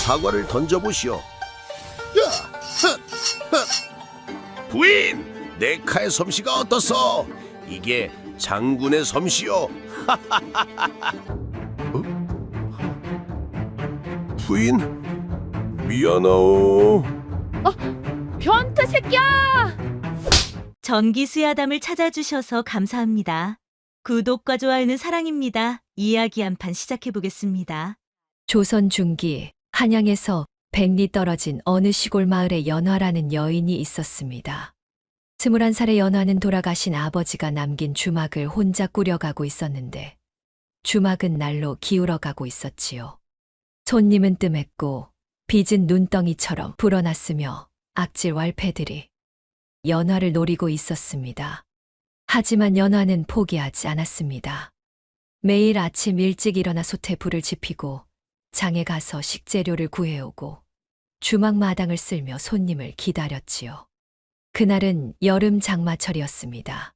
사과를 던져보시오. 야, 부인, 내 칼 솜씨가 어떻소? 이게 장군의 솜씨요. 부인, 미안하오. 변태 새끼야! 전기 수야담을 찾아주셔서 감사합니다. 구독과 좋아요는 사랑입니다. 이야기 한 판 시작해 보겠습니다. 조선 중기 한양에서 100리 떨어진 어느 시골 마을에 연화라는 여인이 있었습니다. 21살의 연화는 돌아가신 아버지가 남긴 주막을 혼자 꾸려가고 있었는데 주막은 날로 기울어가고 있었지요. 손님은 뜸했고 빚은 눈덩이처럼 불어났으며 악질 wal패들이 연화를 노리고 있었습니다. 하지만 연화는 포기하지 않았습니다. 매일 아침 일찍 일어나 솥에 불을 지피고 장에 가서 식재료를 구해오고 주막 마당을 쓸며 손님을 기다렸지요. 그날은 여름 장마철이었습니다.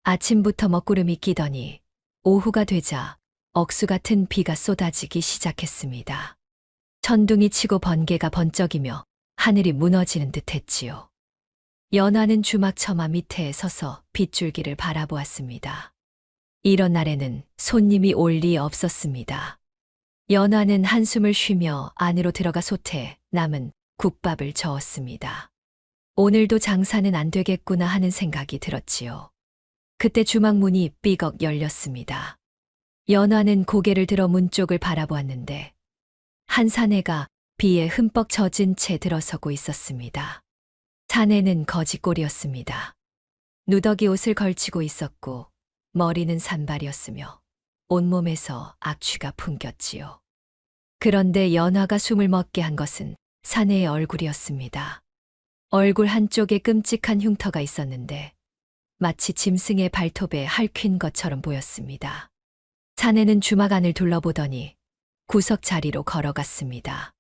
아침부터 먹구름이 끼더니 오후가 되자 억수 같은 비가 쏟아지기 시작했습니다. 천둥이 치고 번개가 번쩍이며 하늘이 무너지는 듯 했지요. 연화는 주막 처마 밑에 서서 빗줄기를 바라보았습니다. 이런 날에는 손님이 올 리 없었습니다. 연화는 한숨을 쉬며 안으로 들어가 솥에 남은 국밥을 저었습니다. 오늘도 장사는 안 되겠구나 하는 생각이 들었지요. 그때 주막 문이 삐걱 열렸습니다. 연화는 고개를 들어 문 쪽을 바라보았는데 한 사내가 비에 흠뻑 젖은 채 들어서고 있었습니다. 사내는 거지꼴이었습니다. 누더기 옷을 걸치고 있었고 머리는 산발이었으며 온몸에서 악취가 풍겼지요. 그런데 연화가 숨을 멎게 한 것은 사내의 얼굴이었습니다. 얼굴 한쪽에 끔찍한 흉터가 있었는데 마치 짐승의 발톱에 핥힌 것처럼 보였습니다. 사내는 주막 안을 둘러보더니 구석 자리로 걸어갔습니다.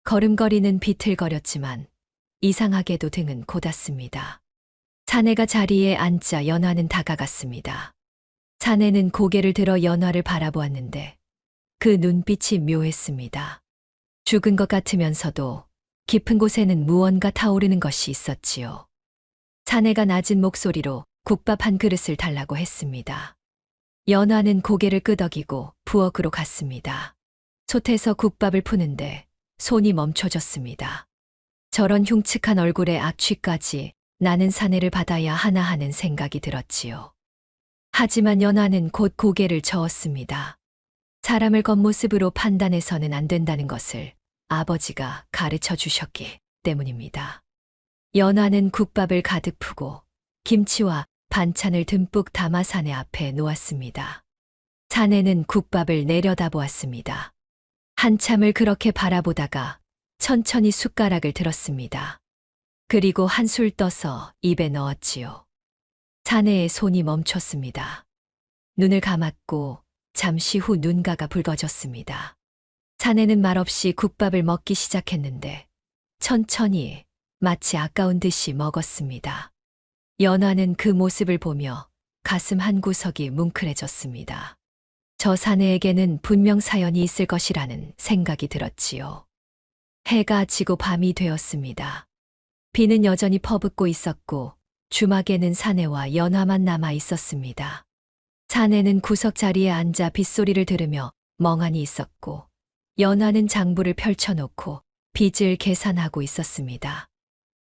걸음걸이는 비틀거렸지만 이상하게도 등은 곧았습니다. 사내가 자리에 앉자 연화는 다가갔습니다. 사내는 고개를 들어 연화를 바라보았는데 그 눈빛이 묘했습니다. 죽은 것 같으면서도 깊은 곳에는 무언가 타오르는 것이 있었지요. 사내가 낮은 목소리로 국밥 한 그릇을 달라고 했습니다. 연화는 고개를 끄덕이고 부엌으로 갔습니다. 솥에서 국밥을 푸는데 손이 멈춰졌습니다. 저런 흉측한 얼굴에 악취까지 나는 사내를 받아야 하나 하는 생각이 들었지요. 하지만 연화는 곧 고개를 저었습니다. 사람을 겉모습으로 판단해서는 안 된다는 것을 아버지가 가르쳐 주셨기 때문입니다. 연화는 국밥을 가득 푸고 김치와 반찬을 듬뿍 담아 사내 앞에 놓았습니다. 사내는 국밥을 내려다보았습니다. 한참을 그렇게 바라보다가 천천히 숟가락을 들었습니다. 그리고 한술 떠서 입에 넣었지요. 사내의 손이 멈췄습니다. 눈을 감았고 잠시 후 눈가가 붉어졌습니다. 사내는 말없이 국밥을 먹기 시작했는데 천천히 마치 아까운 듯이 먹었습니다. 연화는 그 모습을 보며 가슴 한구석이 뭉클해졌습니다. 저 사내에게는 분명 사연이 있을 것이라는 생각이 들었지요. 해가 지고 밤이 되었습니다. 비는 여전히 퍼붓고 있었고 주막에는 사내와 연화만 남아 있었습니다. 사내는 구석 자리에 앉아 빗소리를 들으며 멍하니 있었고 연화는 장부를 펼쳐놓고 빚을 계산하고 있었습니다.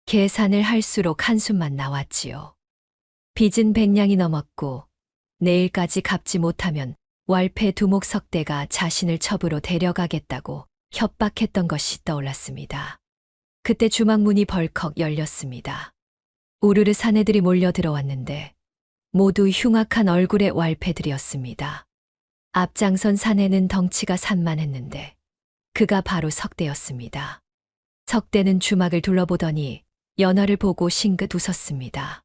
계산을 할수록 한숨만 나왔지요. 빚은 100냥이 넘었고 내일까지 갚지 못하면 왈패 두목석대가 자신을 첩으로 데려가겠다고 협박했던 것이 떠올랐습니다. 그때 주막 문이 벌컥 열렸습니다. 우르르 사내들이 몰려 들어왔는데 모두 흉악한 얼굴의 왈패들이었습니다. 앞장선 사내는 덩치가 산만했는데 그가 바로 석대였습니다. 석대는 주막을 둘러보더니 연화를 보고 싱긋 웃었습니다.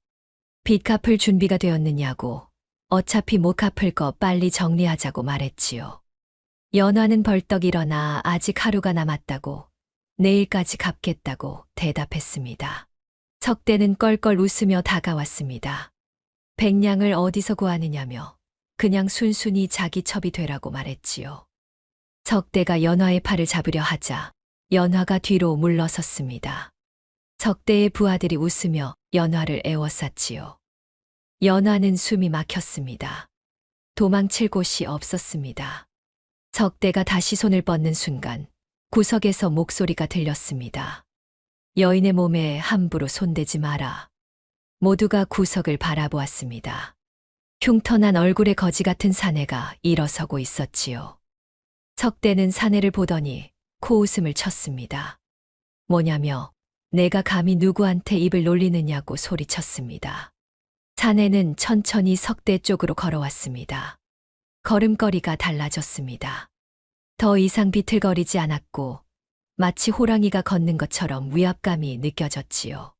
빚 갚을 준비가 되었느냐고 어차피 못 갚을 거 빨리 정리하자고 말했지요. 연화는 벌떡 일어나 아직 하루가 남았다고 내일까지 갚겠다고 대답했습니다. 석대는 껄껄 웃으며 다가왔습니다. 100냥을 어디서 구하느냐며 그냥 순순히 자기 첩이 되라고 말했지요. 석대가 연화의 팔을 잡으려 하자 연화가 뒤로 물러섰습니다. 석대의 부하들이 웃으며 연화를 에워쌌지요. 연화는 숨이 막혔습니다. 도망칠 곳이 없었습니다. 석대가 다시 손을 뻗는 순간 구석에서 목소리가 들렸습니다. 여인의 몸에 함부로 손대지 마라. 모두가 구석을 바라보았습니다. 흉터난 얼굴의 거지 같은 사내가 일어서고 있었지요. 석대는 사내를 보더니 코웃음을 쳤습니다. 뭐냐며 내가 감히 누구한테 입을 놀리느냐고 소리쳤습니다. 사내는 천천히 석대 쪽으로 걸어왔습니다. 걸음걸이가 달라졌습니다. 더 이상 비틀거리지 않았고 마치 호랑이가 걷는 것처럼 위압감이 느껴졌지요.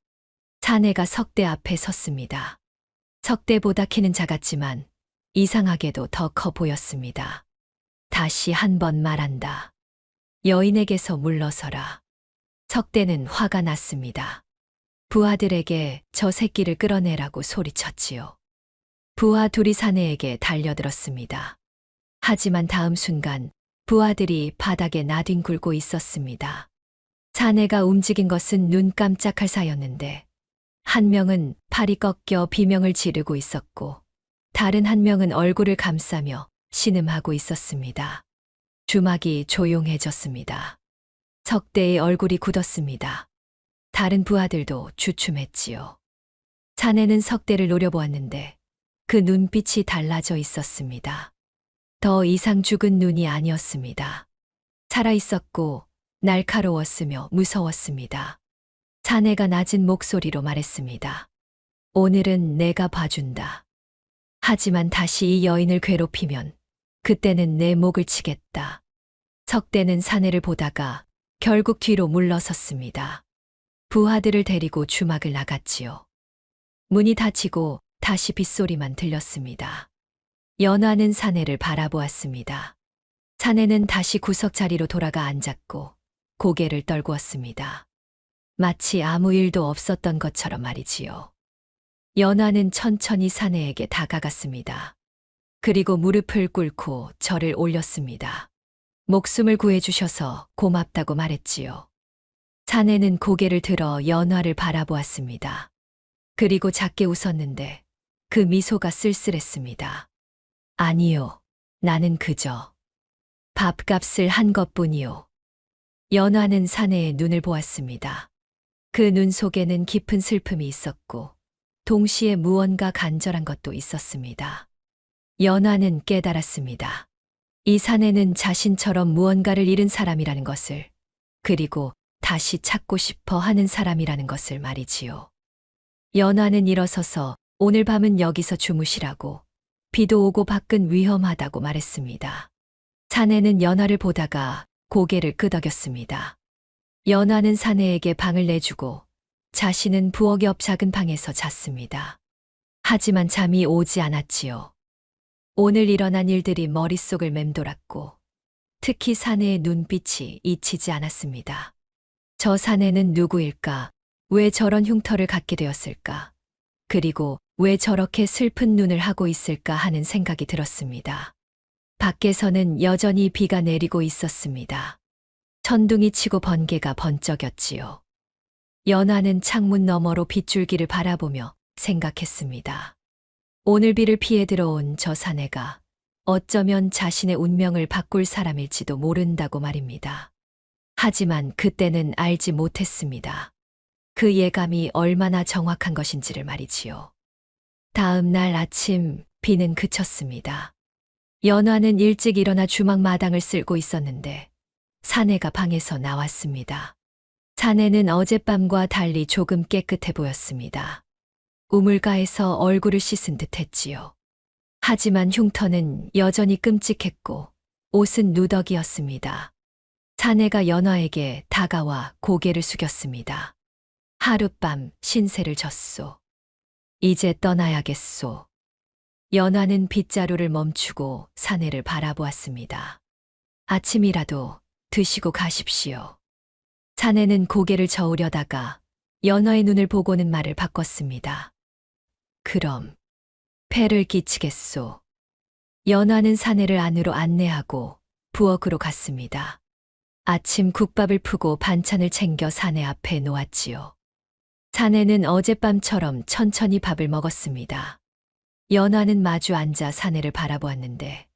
사내가 석대 앞에 섰습니다. 석대보다 키는 작았지만 이상하게도 더 커 보였습니다. 다시 한 번 말한다. 여인에게서 물러서라. 석대는 화가 났습니다. 부하들에게 저 새끼를 끌어내라고 소리쳤지요. 부하 둘이 사내에게 달려들었습니다. 하지만 다음 순간 부하들이 바닥에 나뒹굴고 있었습니다. 사내가 움직인 것은 눈 깜짝할 사이였는데 한 명은 팔이 꺾여 비명을 지르고 있었고 다른 한 명은 얼굴을 감싸며 신음하고 있었습니다. 주막이 조용해졌습니다. 석대의 얼굴이 굳었습니다. 다른 부하들도 주춤했지요. 사내는 석대를 노려보았는데 그 눈빛이 달라져 있었습니다. 더 이상 죽은 눈이 아니었습니다. 살아있었고 날카로웠으며 무서웠습니다. 사내가 낮은 목소리로 말했습니다. 오늘은 내가 봐준다. 하지만 다시 이 여인을 괴롭히면 그때는 내 목을 치겠다. 석대는 사내를 보다가 결국 뒤로 물러섰습니다. 부하들을 데리고 주막을 나갔지요. 문이 닫히고 다시 빗소리만 들렸습니다. 연화는 사내를 바라보았습니다. 사내는 다시 구석 자리로 돌아가 앉았고 고개를 떨구었습니다. 마치 아무 일도 없었던 것처럼 말이지요. 연화는 천천히 사내에게 다가갔습니다. 그리고 무릎을 꿇고 절을 올렸습니다. 목숨을 구해주셔서 고맙다고 말했지요. 사내는 고개를 들어 연화를 바라보았습니다. 그리고 작게 웃었는데 그 미소가 쓸쓸했습니다. 아니요, 나는 그저 밥값을 한 것뿐이요. 연화는 사내의 눈을 보았습니다. 그 눈 속에는 깊은 슬픔이 있었고 동시에 무언가 간절한 것도 있었습니다. 연화는 깨달았습니다. 이 사내는 자신처럼 무언가를 잃은 사람이라는 것을, 그리고 다시 찾고 싶어 하는 사람이라는 것을 말이지요. 연화는 일어서서 오늘 밤은 여기서 주무시라고, 비도 오고 밖은 위험하다고 말했습니다. 사내는 연화를 보다가 고개를 끄덕였습니다. 연화는 사내에게 방을 내주고 자신은 부엌 옆 작은 방에서 잤습니다. 하지만 잠이 오지 않았지요. 오늘 일어난 일들이 머릿속을 맴돌았고 특히 사내의 눈빛이 잊히지 않았습니다. 저 사내는 누구일까? 왜 저런 흉터를 갖게 되었을까? 그리고 왜 저렇게 슬픈 눈을 하고 있을까 하는 생각이 들었습니다. 밖에서는 여전히 비가 내리고 있었습니다. 천둥이 치고 번개가 번쩍였지요. 연화는 창문 너머로 빗줄기를 바라보며 생각했습니다. 오늘 비를 피해 들어온 저 사내가 어쩌면 자신의 운명을 바꿀 사람일지도 모른다고 말입니다. 하지만 그때는 알지 못했습니다. 그 예감이 얼마나 정확한 것인지를 말이지요. 다음 날 아침 비는 그쳤습니다. 연화는 일찍 일어나 주막 마당을 쓸고 있었는데 사내가 방에서 나왔습니다. 사내는 어젯밤과 달리 조금 깨끗해 보였습니다. 우물가에서 얼굴을 씻은 듯 했지요. 하지만 흉터는 여전히 끔찍했고 옷은 누더기였습니다. 사내가 연화에게 다가와 고개를 숙였습니다. 하룻밤 신세를 졌소. 이제 떠나야겠소. 연화는 빗자루를 멈추고 사내를 바라보았습니다. 아침이라도 드시고 가십시오. 사내는 고개를 저으려다가 연화의 눈을 보고는 말을 바꿨습니다. 그럼 폐를 끼치겠소. 연화는 사내를 안으로 안내하고 부엌으로 갔습니다. 아침 국밥을 푸고 반찬을 챙겨 사내 앞에 놓았지요. 사내는 어젯밤처럼 천천히 밥을 먹었습니다. 연화는 마주 앉아 사내를 바라보았는데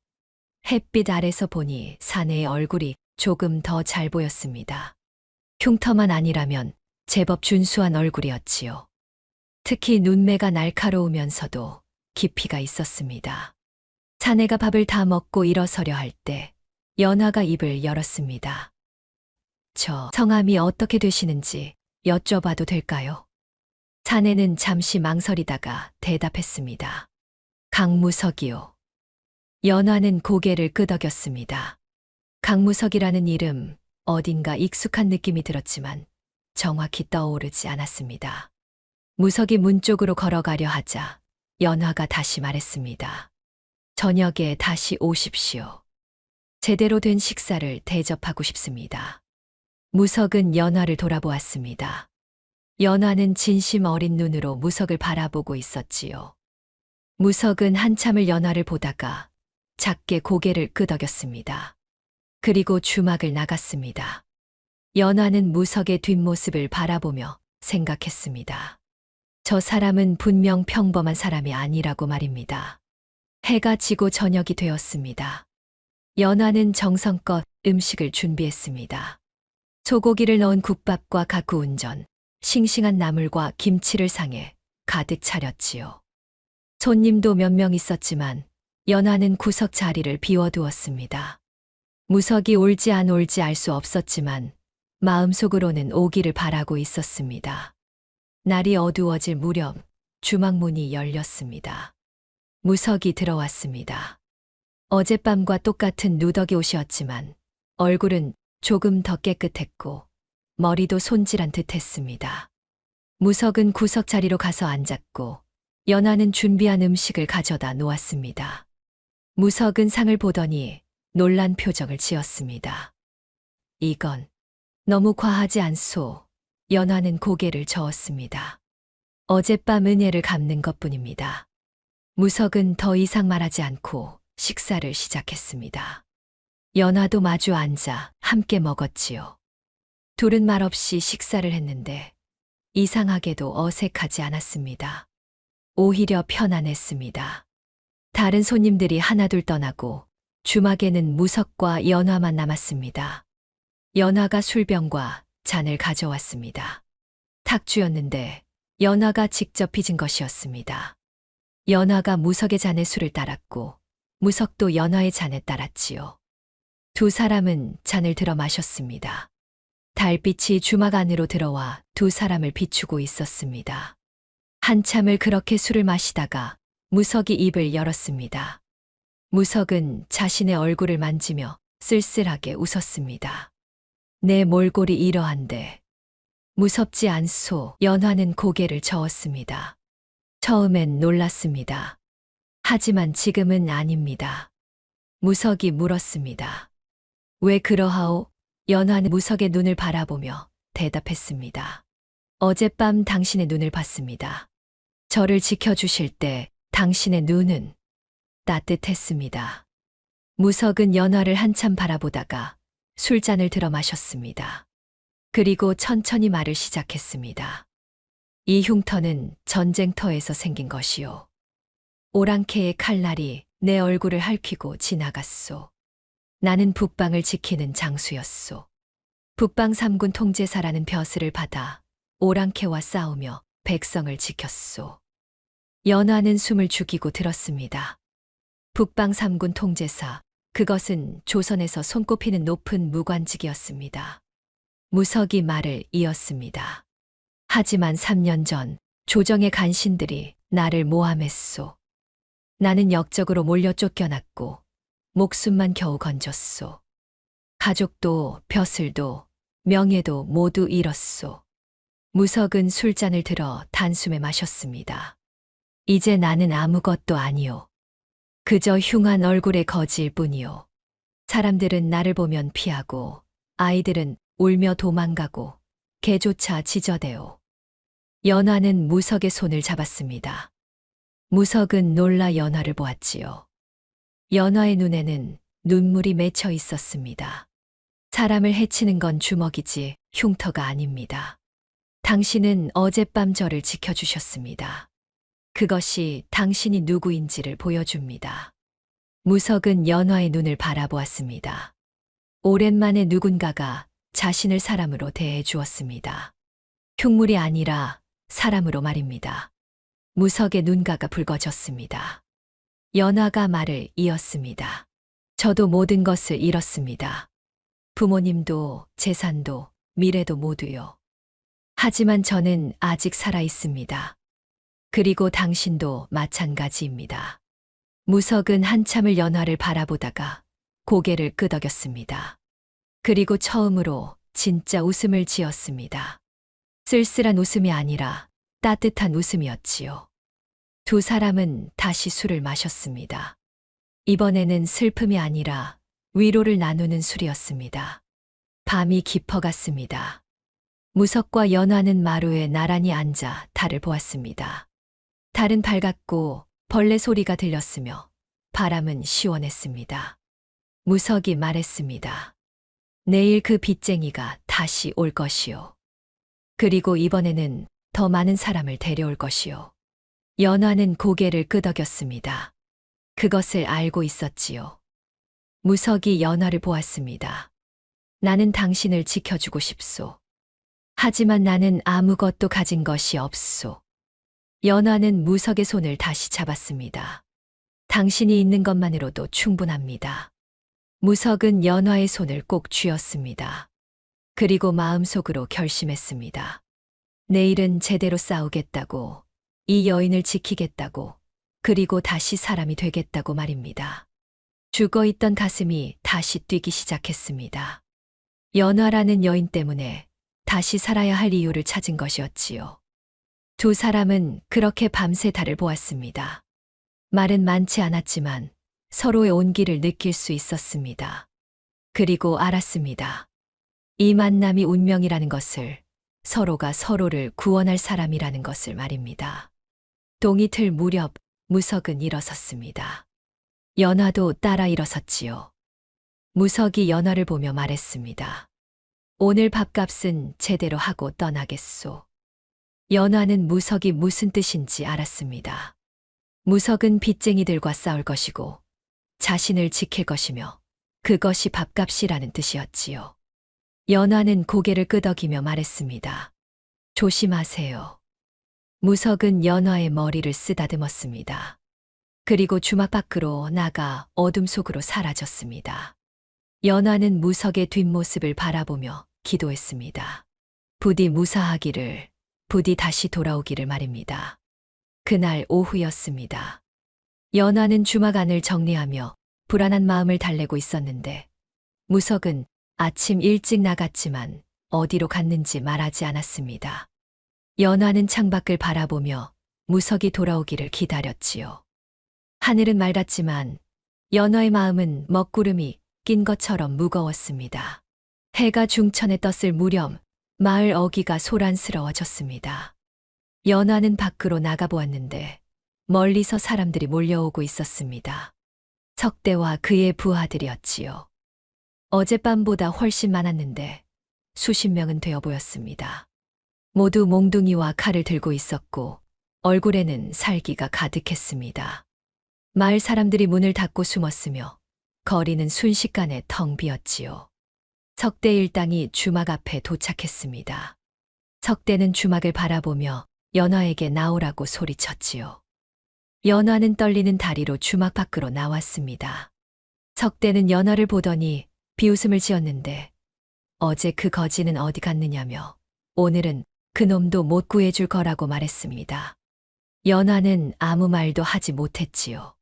햇빛 아래서 보니 사내의 얼굴이 조금 더 잘 보였습니다. 흉터만 아니라면 제법 준수한 얼굴이었지요. 특히 눈매가 날카로우면서도 깊이가 있었습니다. 사내가 밥을 다 먹고 일어서려 할 때 연화가 입을 열었습니다. 저 성함이 어떻게 되시는지 여쭤봐도 될까요? 사내는 잠시 망설이다가 대답했습니다. 강무석이요. 연화는 고개를 끄덕였습니다. 강무석이라는 이름 어딘가 익숙한 느낌이 들었지만 정확히 떠오르지 않았습니다. 무석이 문 쪽으로 걸어가려 하자 연화가 다시 말했습니다. 저녁에 다시 오십시오. 제대로 된 식사를 대접하고 싶습니다. 무석은 연화를 돌아보았습니다. 연화는 진심 어린 눈으로 무석을 바라보고 있었지요. 무석은 한참을 연화를 보다가 작게 고개를 끄덕였습니다. 그리고 주막을 나갔습니다. 연화는 무석의 뒷모습을 바라보며 생각했습니다. 저 사람은 분명 평범한 사람이 아니라고 말입니다. 해가 지고 저녁이 되었습니다. 연화는 정성껏 음식을 준비했습니다. 소고기를 넣은 국밥과 가꾸운전, 싱싱한 나물과 김치를 상에 가득 차렸지요. 손님도 몇 명 있었지만 연화는 구석 자리를 비워두었습니다. 무석이 올지 안 올지 알 수 없었지만 마음속으로는 오기를 바라고 있었습니다. 날이 어두워질 무렵 주막 문이 열렸습니다. 무석이 들어왔습니다. 어젯밤과 똑같은 누더기 옷이었지만 얼굴은 조금 더 깨끗했고 머리도 손질한 듯했습니다. 무석은 구석 자리로 가서 앉았고 연화는 준비한 음식을 가져다 놓았습니다. 무석은 상을 보더니 놀란 표정을 지었습니다. 이건 너무 과하지 않소? 연화는 고개를 저었습니다. 어젯밤 은혜를 갚는 것뿐입니다. 무석은 더 이상 말하지 않고 식사를 시작했습니다. 연화도 마주 앉아 함께 먹었지요. 둘은 말없이 식사를 했는데 이상하게도 어색하지 않았습니다. 오히려 편안했습니다. 다른 손님들이 하나둘 떠나고 주막에는 무석과 연화만 남았습니다. 연화가 술병과 잔을 가져왔습니다. 탁주였는데 연화가 직접 빚은 것이었습니다. 연화가 무석의 잔에 술을 따랐고 무석도 연화의 잔에 따랐지요. 두 사람은 잔을 들어 마셨습니다. 달빛이 주막 안으로 들어와 두 사람을 비추고 있었습니다. 한참을 그렇게 술을 마시다가 무석이 입을 열었습니다. 무석은 자신의 얼굴을 만지며 쓸쓸하게 웃었습니다. 내 몰골이 이러한데 무섭지 않소? 연화는 고개를 저었습니다. 처음엔 놀랐습니다. 하지만 지금은 아닙니다. 무석이 물었습니다. 왜 그러하오? 연화는 무석의 눈을 바라보며 대답했습니다. 어젯밤 당신의 눈을 봤습니다. 저를 지켜주실 때 당신의 눈은 따뜻했습니다. 무석은 연화를 한참 바라보다가 술잔을 들어 마셨습니다. 그리고 천천히 말을 시작했습니다. 이 흉터는 전쟁터에서 생긴 것이요. 오랑캐의 칼날이 내 얼굴을 핥히고 지나갔소. 나는 북방을 지키는 장수였소. 북방 3군 통제사라는 벼슬을 받아 오랑캐와 싸우며 백성을 지켰소. 연화는 숨을 죽이고 들었습니다. 북방 3군 통제사, 그것은 조선에서 손꼽히는 높은 무관직이었습니다. 무석이 말을 이었습니다. 하지만 3년 전 조정의 간신들이 나를 모함했소. 나는 역적으로 몰려 쫓겨났고 목숨만 겨우 건졌소. 가족도 벼슬도 명예도 모두 잃었소. 무석은 술잔을 들어 단숨에 마셨습니다. 이제 나는 아무것도 아니오. 그저 흉한 얼굴의 거지일 뿐이오. 사람들은 나를 보면 피하고 아이들은 울며 도망가고 개조차 지저대오. 연화는 무석의 손을 잡았습니다. 무석은 놀라 연화를 보았지요. 연화의 눈에는 눈물이 맺혀 있었습니다. 사람을 해치는 건 주먹이지 흉터가 아닙니다. 당신은 어젯밤 저를 지켜주셨습니다. 그것이 당신이 누구인지를 보여줍니다. 무석은 연화의 눈을 바라보았습니다. 오랜만에 누군가가 자신을 사람으로 대해 주었습니다. 흉물이 아니라 사람으로 말입니다. 무석의 눈가가 붉어졌습니다. 연화가 말을 이었습니다. 저도 모든 것을 잃었습니다. 부모님도 재산도 미래도 모두요. 하지만 저는 아직 살아 있습니다. 그리고 당신도 마찬가지입니다. 무석은 한참을 연화를 바라보다가 고개를 끄덕였습니다. 그리고 처음으로 진짜 웃음을 지었습니다. 쓸쓸한 웃음이 아니라 따뜻한 웃음이었지요. 두 사람은 다시 술을 마셨습니다. 이번에는 슬픔이 아니라 위로를 나누는 술이었습니다. 밤이 깊어갔습니다. 무석과 연화는 마루에 나란히 앉아 달을 보았습니다. 달은 밝았고 벌레 소리가 들렸으며 바람은 시원했습니다. 무석이 말했습니다. 내일 그 빚쟁이가 다시 올 것이요. 그리고 이번에는 더 많은 사람을 데려올 것이요. 연화는 고개를 끄덕였습니다. 그것을 알고 있었지요. 무석이 연화를 보았습니다. 나는 당신을 지켜주고 싶소. 하지만 나는 아무것도 가진 것이 없소. 연화는 무석의 손을 다시 잡았습니다. 당신이 있는 것만으로도 충분합니다. 무석은 연화의 손을 꼭 쥐었습니다. 그리고 마음속으로 결심했습니다. 내일은 제대로 싸우겠다고, 이 여인을 지키겠다고, 그리고 다시 사람이 되겠다고 말입니다. 죽어있던 가슴이 다시 뛰기 시작했습니다. 연화라는 여인 때문에 다시 살아야 할 이유를 찾은 것이었지요. 두 사람은 그렇게 밤새 달을 보았습니다. 말은 많지 않았지만 서로의 온기를 느낄 수 있었습니다. 그리고 알았습니다. 이 만남이 운명이라는 것을, 서로가 서로를 구원할 사람이라는 것을 말입니다. 동이 틀 무렵 무석은 일어섰습니다. 연화도 따라 일어섰지요. 무석이 연화를 보며 말했습니다. 오늘 밥값은 제대로 하고 떠나겠소. 연화는 무석이 무슨 뜻인지 알았습니다. 무석은 빚쟁이들과 싸울 것이고 자신을 지킬 것이며 그것이 밥값이라는 뜻이었지요. 연화는 고개를 끄덕이며 말했습니다. 조심하세요. 무석은 연화의 머리를 쓰다듬었습니다. 그리고 주막 밖으로 나가 어둠 속으로 사라졌습니다. 연화는 무석의 뒷모습을 바라보며 기도했습니다. 부디 무사하기를, 부디 다시 돌아오기를 말입니다. 그날 오후였습니다. 연화는 주막 안을 정리하며 불안한 마음을 달래고 있었는데 무석은 아침 일찍 나갔지만 어디로 갔는지 말하지 않았습니다. 연화는 창밖을 바라보며 무석이 돌아오기를 기다렸지요. 하늘은 맑았지만 연화의 마음은 먹구름이 낀 것처럼 무거웠습니다. 해가 중천에 떴을 무렵 마을 어귀가 소란스러워졌습니다. 연화는 밖으로 나가보았는데 멀리서 사람들이 몰려오고 있었습니다. 석대와 그의 부하들이었지요. 어젯밤보다 훨씬 많았는데 수십 명은 되어 보였습니다. 모두 몽둥이와 칼을 들고 있었고 얼굴에는 살기가 가득했습니다. 마을 사람들이 문을 닫고 숨었으며 거리는 순식간에 텅 비었지요. 석대 일당이 주막 앞에 도착했습니다. 석대는 주막을 바라보며 연화에게 나오라고 소리쳤지요. 연화는 떨리는 다리로 주막 밖으로 나왔습니다. 석대는 연화를 보더니 비웃음을 지었는데 어제 그 거지는 어디 갔느냐며 오늘은 그놈도 못 구해줄 거라고 말했습니다. 연화는 아무 말도 하지 못했지요.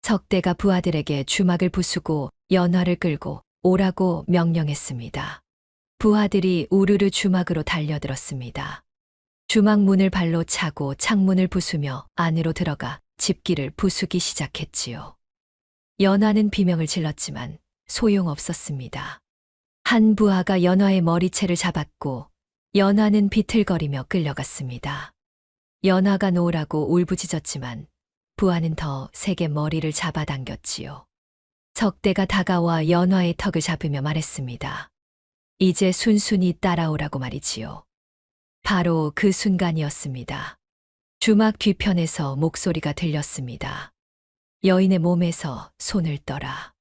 석대가 부하들에게 주막을 부수고 연화를 끌고 오라고 명령했습니다. 부하들이 우르르 주막으로 달려들었습니다. 주막 문을 발로 차고 창문을 부수며 안으로 들어가 집기를 부수기 시작했지요. 연화는 비명을 질렀지만 소용없었습니다. 한 부하가 연화의 머리채를 잡았고 연화는 비틀거리며 끌려갔습니다. 연화가 놓으라고 울부짖었지만 부하는 더 세게 머리를 잡아당겼지요. 석대가 다가와 연화의 턱을 잡으며 말했습니다. 이제 순순히 따라오라고 말이지요. 바로 그 순간이었습니다. 주막 뒤편에서 목소리가 들렸습니다. 여인의 몸에서 손을 떠라.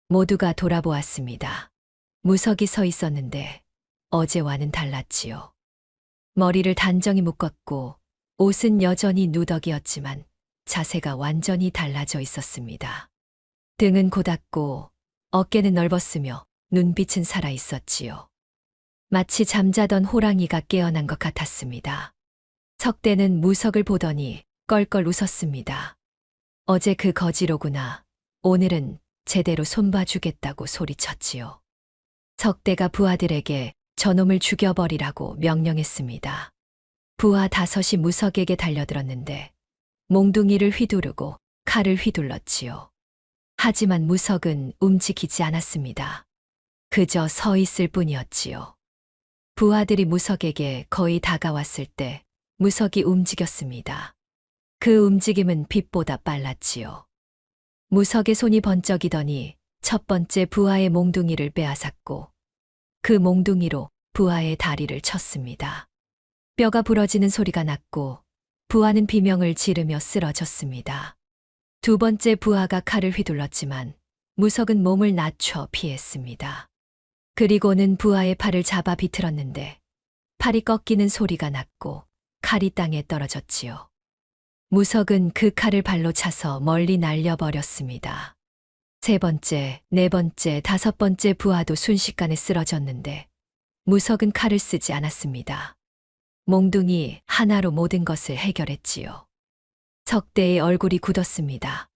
모두가 돌아보았습니다. 무석이 서 있었는데 어제와는 달랐지요. 머리를 단정히 묶었고 옷은 여전히 누더기였지만 자세가 완전히 달라져 있었습니다. 등은 고닫고 어깨는 넓었으며 눈빛은 살아 있었지요. 마치 잠자던 호랑이가 깨어난 것 같았습니다. 석대는 무석을 보더니 껄껄 웃었습니다. 어제 그 거지로구나. 오늘은 제대로 손봐주겠다고 소리쳤지요. 석대가 부하들에게 저놈을 죽여버리라고 명령했습니다. 부하 5이 무석에게 달려들었는데 몽둥이를 휘두르고 칼을 휘둘렀지요. 하지만 무석은 움직이지 않았습니다. 그저 서 있을 뿐이었지요. 부하들이 무석에게 거의 다가왔을 때 무석이 움직였습니다. 그 움직임은 빛보다 빨랐지요. 무석의 손이 번쩍이더니 첫 번째 부하의 몽둥이를 빼앗았고 그 몽둥이로 부하의 다리를 쳤습니다. 뼈가 부러지는 소리가 났고 부하는 비명을 지르며 쓰러졌습니다. 두 번째 부하가 칼을 휘둘렀지만 무석은 몸을 낮춰 피했습니다. 그리고는 부하의 팔을 잡아 비틀었는데 팔이 꺾이는 소리가 났고 칼이 땅에 떨어졌지요. 무석은 그 칼을 발로 차서 멀리 날려버렸습니다. 세 번째, 네 번째, 다섯 번째 부하도 순식간에 쓰러졌는데 무석은 칼을 쓰지 않았습니다. 몽둥이 하나로 모든 것을 해결했지요. 석대의 얼굴이 굳었습니다.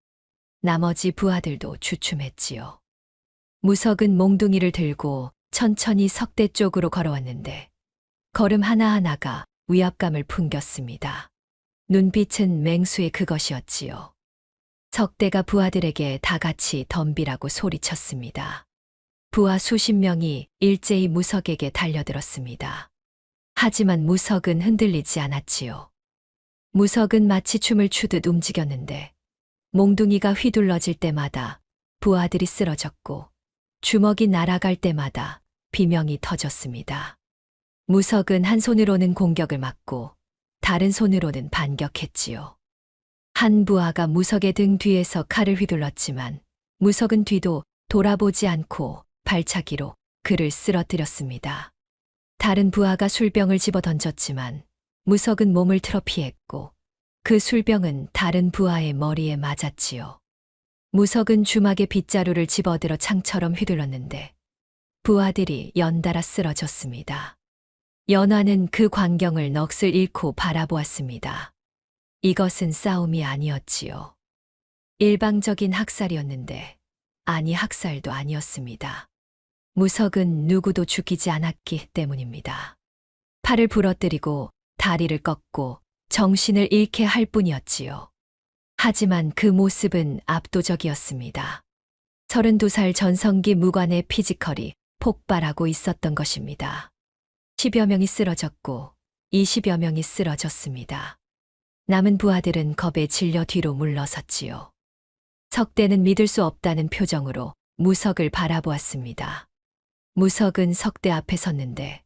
나머지 부하들도 주춤했지요. 무석은 몽둥이를 들고 천천히 석대 쪽으로 걸어왔는데 걸음 하나하나가 위압감을 풍겼습니다. 눈빛은 맹수의 그것이었지요. 석대가 부하들에게 다 같이 덤비라고 소리쳤습니다. 부하 수십 명이 일제히 무석에게 달려들었습니다. 하지만 무석은 흔들리지 않았지요. 무석은 마치 춤을 추듯 움직였는데 몽둥이가 휘둘러질 때마다 부하들이 쓰러졌고 주먹이 날아갈 때마다 비명이 터졌습니다. 무석은 한 손으로는 공격을 막고 다른 손으로는 반격했지요. 한 부하가 무석의 등 뒤에서 칼을 휘둘렀지만 무석은 뒤도 돌아보지 않고 발차기로 그를 쓰러뜨렸습니다. 다른 부하가 술병을 집어 던졌지만 무석은 몸을 틀어 피했고 그 술병은 다른 부하의 머리에 맞았지요. 무석은 주막에 빗자루를 집어들어 창처럼 휘둘렀는데 부하들이 연달아 쓰러졌습니다. 연화는 그 광경을 넋을 잃고 바라보았습니다. 이것은 싸움이 아니었지요. 일방적인 학살이었는데 아니 학살도 아니었습니다. 무석은 누구도 죽이지 않았기 때문입니다. 팔을 부러뜨리고 다리를 꺾고 정신을 잃게 할 뿐이었지요. 하지만 그 모습은 압도적이었습니다. 32살 전성기 무관의 피지컬이 폭발하고 있었던 것입니다. 10여 명이 쓰러졌고 20여 명이 쓰러졌습니다. 남은 부하들은 겁에 질려 뒤로 물러섰지요. 석대는 믿을 수 없다는 표정으로 무석을 바라보았습니다. 무석은 석대 앞에 섰는데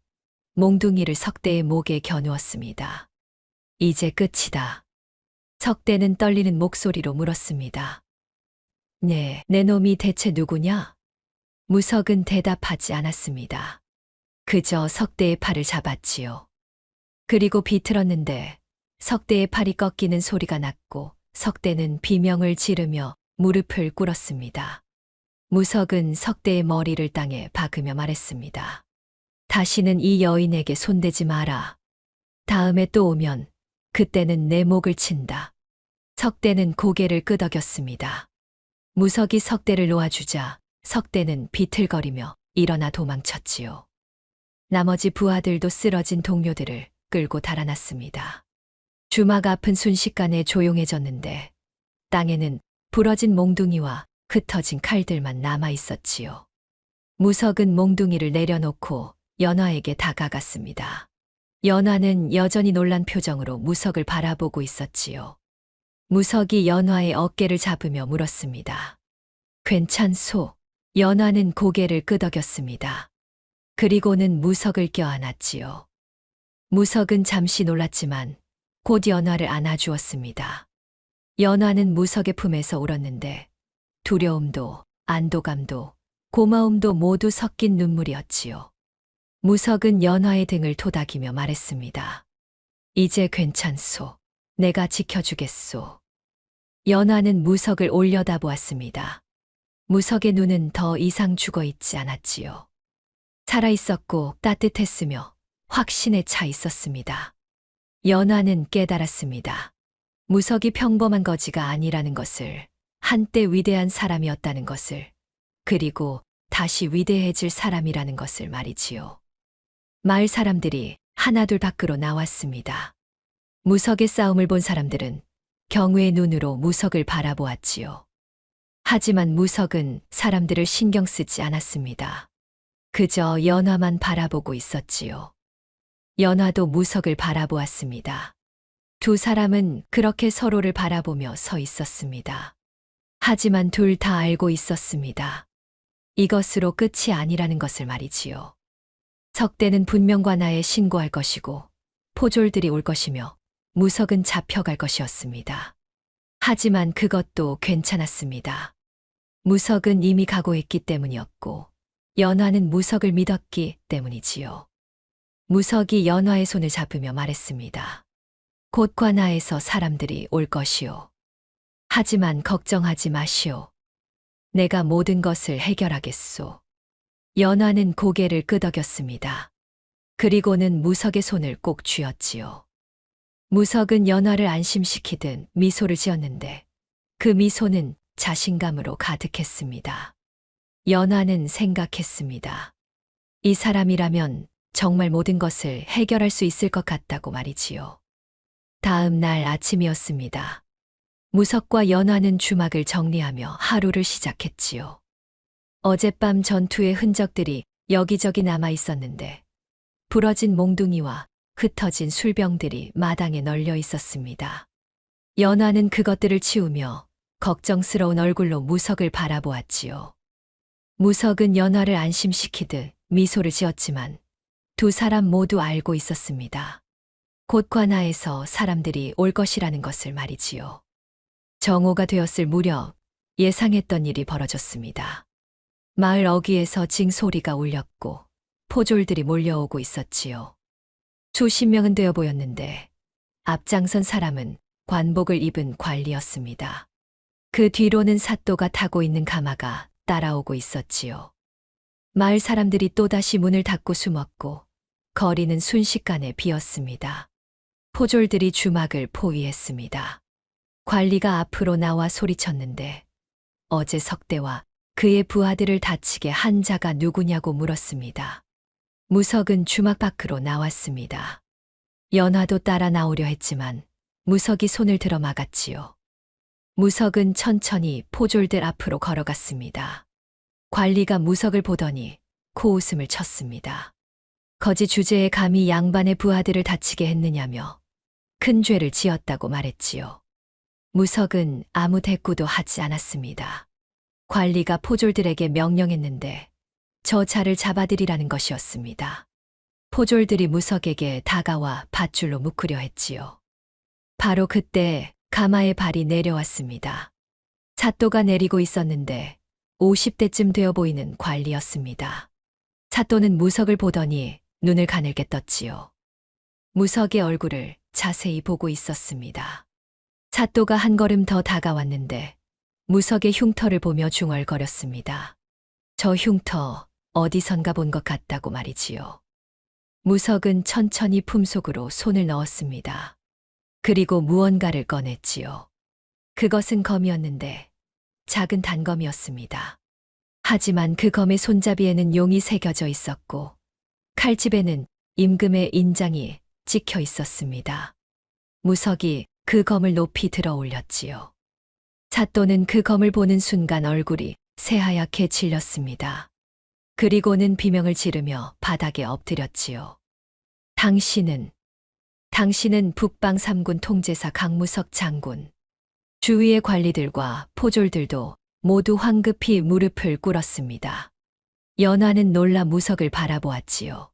몽둥이를 석대의 목에 겨누었습니다. 이제 끝이다. 석대는 떨리는 목소리로 물었습니다. 네, 내 놈이 대체 누구냐? 무석은 대답하지 않았습니다. 그저 석대의 팔을 잡았지요. 그리고 비틀었는데 석대의 팔이 꺾이는 소리가 났고 석대는 비명을 지르며 무릎을 꿇었습니다. 무석은 석대의 머리를 땅에 박으며 말했습니다. 다시는 이 여인에게 손대지 마라. 다음에 또 오면 그때는 내 목을 친다. 석대는 고개를 끄덕였습니다. 무석이 석대를 놓아주자 석대는 비틀거리며 일어나 도망쳤지요. 나머지 부하들도 쓰러진 동료들을 끌고 달아났습니다. 주막 앞은 순식간에 조용해졌는데 땅에는 부러진 몽둥이와 흩어진 칼들만 남아 있었지요. 무석은 몽둥이를 내려놓고 연화에게 다가갔습니다. 연화는 여전히 놀란 표정으로 무석을 바라보고 있었지요. 무석이 연화의 어깨를 잡으며 물었습니다. 괜찮소? 연화는 고개를 끄덕였습니다. 그리고는 무석을 껴안았지요. 무석은 잠시 놀랐지만 곧 연화를 안아주었습니다. 연화는 무석의 품에서 울었는데 두려움도 안도감도 고마움도 모두 섞인 눈물이었지요. 무석은 연화의 등을 토닥이며 말했습니다. 이제 괜찮소. 내가 지켜주겠소. 연화는 무석을 올려다보았습니다. 무석의 눈은 더 이상 죽어 있지 않았지요. 살아있었고 따뜻했으며 확신에 차 있었습니다. 연화는 깨달았습니다. 무석이 평범한 거지가 아니라는 것을, 한때 위대한 사람이었다는 것을, 그리고 다시 위대해질 사람이라는 것을 말이지요. 마을 사람들이 하나둘 밖으로 나왔습니다. 무석의 싸움을 본 사람들은 경외의 눈으로 무석을 바라보았지요. 하지만 무석은 사람들을 신경 쓰지 않았습니다. 그저 연화만 바라보고 있었지요. 연화도 무석을 바라보았습니다. 두 사람은 그렇게 서로를 바라보며 서 있었습니다. 하지만 둘 다 알고 있었습니다. 이것으로 끝이 아니라는 것을 말이지요. 석대는 분명 관아에 신고할 것이고 포졸들이 올 것이며 무석은 잡혀갈 것이었습니다. 하지만 그것도 괜찮았습니다. 무석은 이미 각오했기 때문이었고 연화는 무석을 믿었기 때문이지요. 무석이 연화의 손을 잡으며 말했습니다. 곧 관아에서 사람들이 올 것이오. 하지만 걱정하지 마시오. 내가 모든 것을 해결하겠소. 연화는 고개를 끄덕였습니다. 그리고는 무석의 손을 꼭 쥐었지요. 무석은 연화를 안심시키듯 미소를 지었는데 그 미소는 자신감으로 가득했습니다. 연화는 생각했습니다. 이 사람이라면 정말 모든 것을 해결할 수 있을 것 같다고 말이지요. 다음 날 아침이었습니다. 무석과 연화는 주막을 정리하며 하루를 시작했지요. 어젯밤 전투의 흔적들이 여기저기 남아 있었는데 부러진 몽둥이와 흩어진 술병들이 마당에 널려 있었습니다. 연화는 그것들을 치우며 걱정스러운 얼굴로 무석을 바라보았지요. 무석은 연화를 안심시키듯 미소를 지었지만 두 사람 모두 알고 있었습니다. 곧 관아에서 사람들이 올 것이라는 것을 말이지요. 정오가 되었을 무렵 예상했던 일이 벌어졌습니다. 마을 어귀에서 징소리가 울렸고 포졸들이 몰려오고 있었지요. 수십 명은 되어 보였는데 앞장선 사람은 관복을 입은 관리였습니다. 그 뒤로는 사또가 타고 있는 가마가 따라오고 있었지요. 마을 사람들이 또다시 문을 닫고 숨었고 거리는 순식간에 비었습니다. 포졸들이 주막을 포위했습니다. 관리가 앞으로 나와 소리쳤는데 어제 석대와 그의 부하들을 다치게 한 자가 누구냐고 물었습니다. 무석은 주막 밖으로 나왔습니다. 연화도 따라 나오려 했지만 무석이 손을 들어 막았지요. 무석은 천천히 포졸들 앞으로 걸어갔습니다. 관리가 무석을 보더니 코웃음을 쳤습니다. 거지 주제에 감히 양반의 부하들을 다치게 했느냐며 큰 죄를 지었다고 말했지요. 무석은 아무 대꾸도 하지 않았습니다. 관리가 포졸들에게 명령했는데 저 자를 잡아들이라는 것이었습니다. 포졸들이 무석에게 다가와 밧줄로 묶으려 했지요. 바로 그때 가마의 발이 내려왔습니다. 사또가 내리고 있었는데 50대쯤 되어 보이는 관리였습니다. 사또는 무석을 보더니 눈을 가늘게 떴지요. 무석의 얼굴을 자세히 보고 있었습니다. 사또가 한 걸음 더 다가왔는데 무석의 흉터를 보며 중얼거렸습니다. 저 흉터 어디선가 본 것 같다고 말이지요. 무석은 천천히 품속으로 손을 넣었습니다. 그리고 무언가를 꺼냈지요. 그것은 검이었는데 작은 단검이었습니다. 하지만 그 검의 손잡이에는 용이 새겨져 있었고 칼집에는 임금의 인장이 찍혀 있었습니다. 무석이 그 검을 높이 들어 올렸지요. 사또는 그 검을 보는 순간 얼굴이 새하얗게 질렸습니다. 그리고는 비명을 지르며 바닥에 엎드렸지요. 당신은 북방 3군 통제사 강무석 장군. 주위의 관리들과 포졸들도 모두 황급히 무릎을 꿇었습니다. 연화는 놀라 무석을 바라보았지요.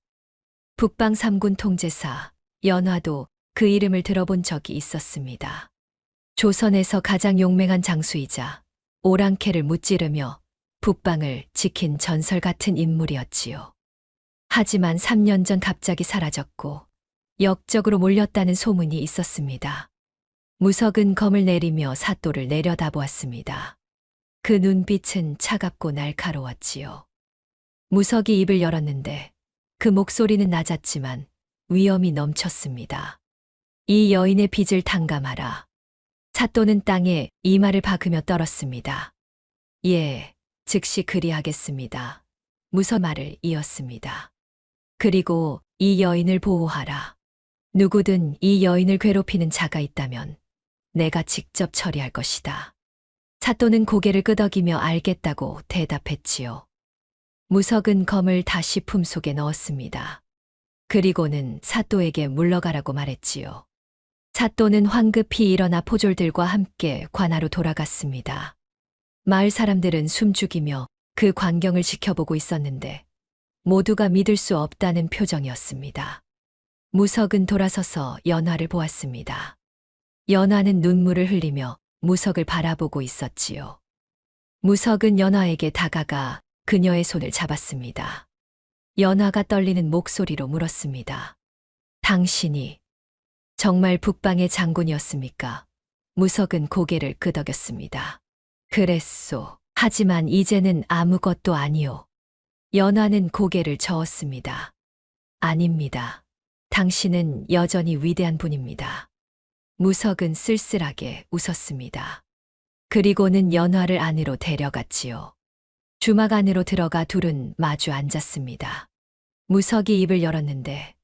북방 3군 통제사 연화도 그 이름을 들어본 적이 있었습니다. 조선에서 가장 용맹한 장수이자 오랑캐를 무찌르며 북방을 지킨 전설 같은 인물이었지요. 하지만 3년 전 갑자기 사라졌고 역적으로 몰렸다는 소문이 있었습니다. 무석은 검을 내리며 사또를 내려다보았습니다. 그 눈빛은 차갑고 날카로웠지요. 무석이 입을 열었는데 그 목소리는 낮았지만 위엄이 넘쳤습니다. 이 여인의 빚을 탕감하라. 사또는 땅에 이마를 박으며 떨었습니다. 예, 즉시 그리하겠습니다. 무석 말을 이었습니다. 그리고 이 여인을 보호하라. 누구든 이 여인을 괴롭히는 자가 있다면 내가 직접 처리할 것이다. 사또는 고개를 끄덕이며 알겠다고 대답했지요. 무석은 검을 다시 품속에 넣었습니다. 그리고는 사또에게 물러가라고 말했지요. 사또는 황급히 일어나 포졸들과 함께 관하로 돌아갔습니다. 마을 사람들은 숨죽이며 그 광경을 지켜보고 있었는데 모두가 믿을 수 없다는 표정이었습니다. 무석은 돌아서서 연화를 보았습니다. 연화는 눈물을 흘리며 무석을 바라보고 있었지요. 무석은 연화에게 다가가 그녀의 손을 잡았습니다. 연화가 떨리는 목소리로 물었습니다. 당신이 정말 북방의 장군이었습니까? 무석은 고개를 끄덕였습니다. 그랬소. 하지만 이제는 아무것도 아니오. 연화는 고개를 저었습니다. 아닙니다. 당신은 여전히 위대한 분입니다. 무석은 쓸쓸하게 웃었습니다. 그리고는 연화를 안으로 데려갔지요. 주막 안으로 들어가 둘은 마주 앉았습니다. 무석이 입을 열었는데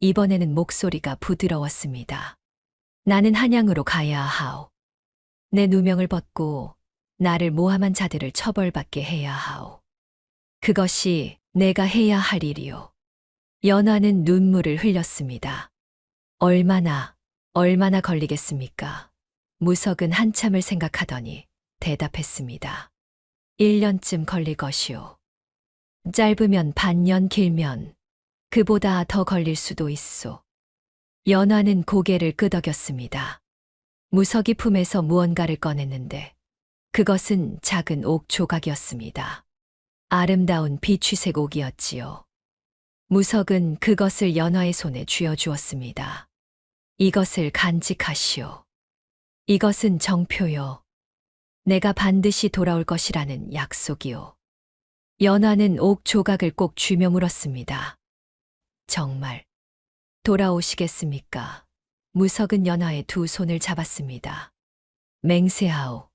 이번에는 목소리가 부드러웠습니다. 나는 한양으로 가야 하오. 내 누명을 벗고 나를 모함한 자들을 처벌받게 해야 하오. 그것이 내가 해야 할 일이오. 연화는 눈물을 흘렸습니다. 얼마나 걸리겠습니까? 무석은 한참을 생각하더니 대답했습니다. 1년쯤 걸릴 것이오. 짧으면 반년, 길면 그보다 더 걸릴 수도 있소. 연화는 고개를 끄덕였습니다. 무석이 품에서 무언가를 꺼냈는데 그것은 작은 옥 조각이었습니다. 아름다운 비취색 옥이었지요. 무석은 그것을 연화의 손에 쥐어주었습니다. 이것을 간직하시오. 이것은 정표요. 내가 반드시 돌아올 것이라는 약속이오. 연화는 옥 조각을 꼭 쥐며 물었습니다. 정말 돌아오시겠습니까? 무석은 연화의 두 손을 잡았습니다. 맹세하오.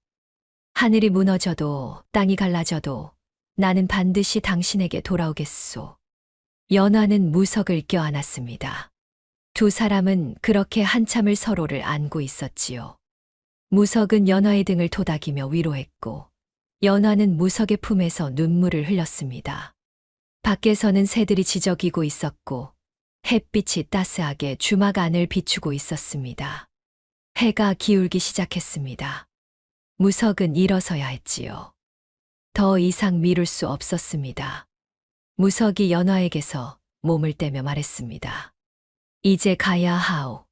하늘이 무너져도 땅이 갈라져도 나는 반드시 당신에게 돌아오겠소. 연화는 무석을 껴안았습니다. 두 사람은 그렇게 한참을 서로를 안고 있었지요. 무석은 연화의 등을 토닥이며 위로했고 연화는 무석의 품에서 눈물을 흘렸습니다. 밖에서는 새들이 지저귀고 있었고 햇빛이 따스하게 주막 안을 비추고 있었습니다. 해가 기울기 시작했습니다. 무석은 일어서야 했지요. 더 이상 미룰 수 없었습니다. 무석이 연화에게서 몸을 떼며 말했습니다. 이제 가야 하오.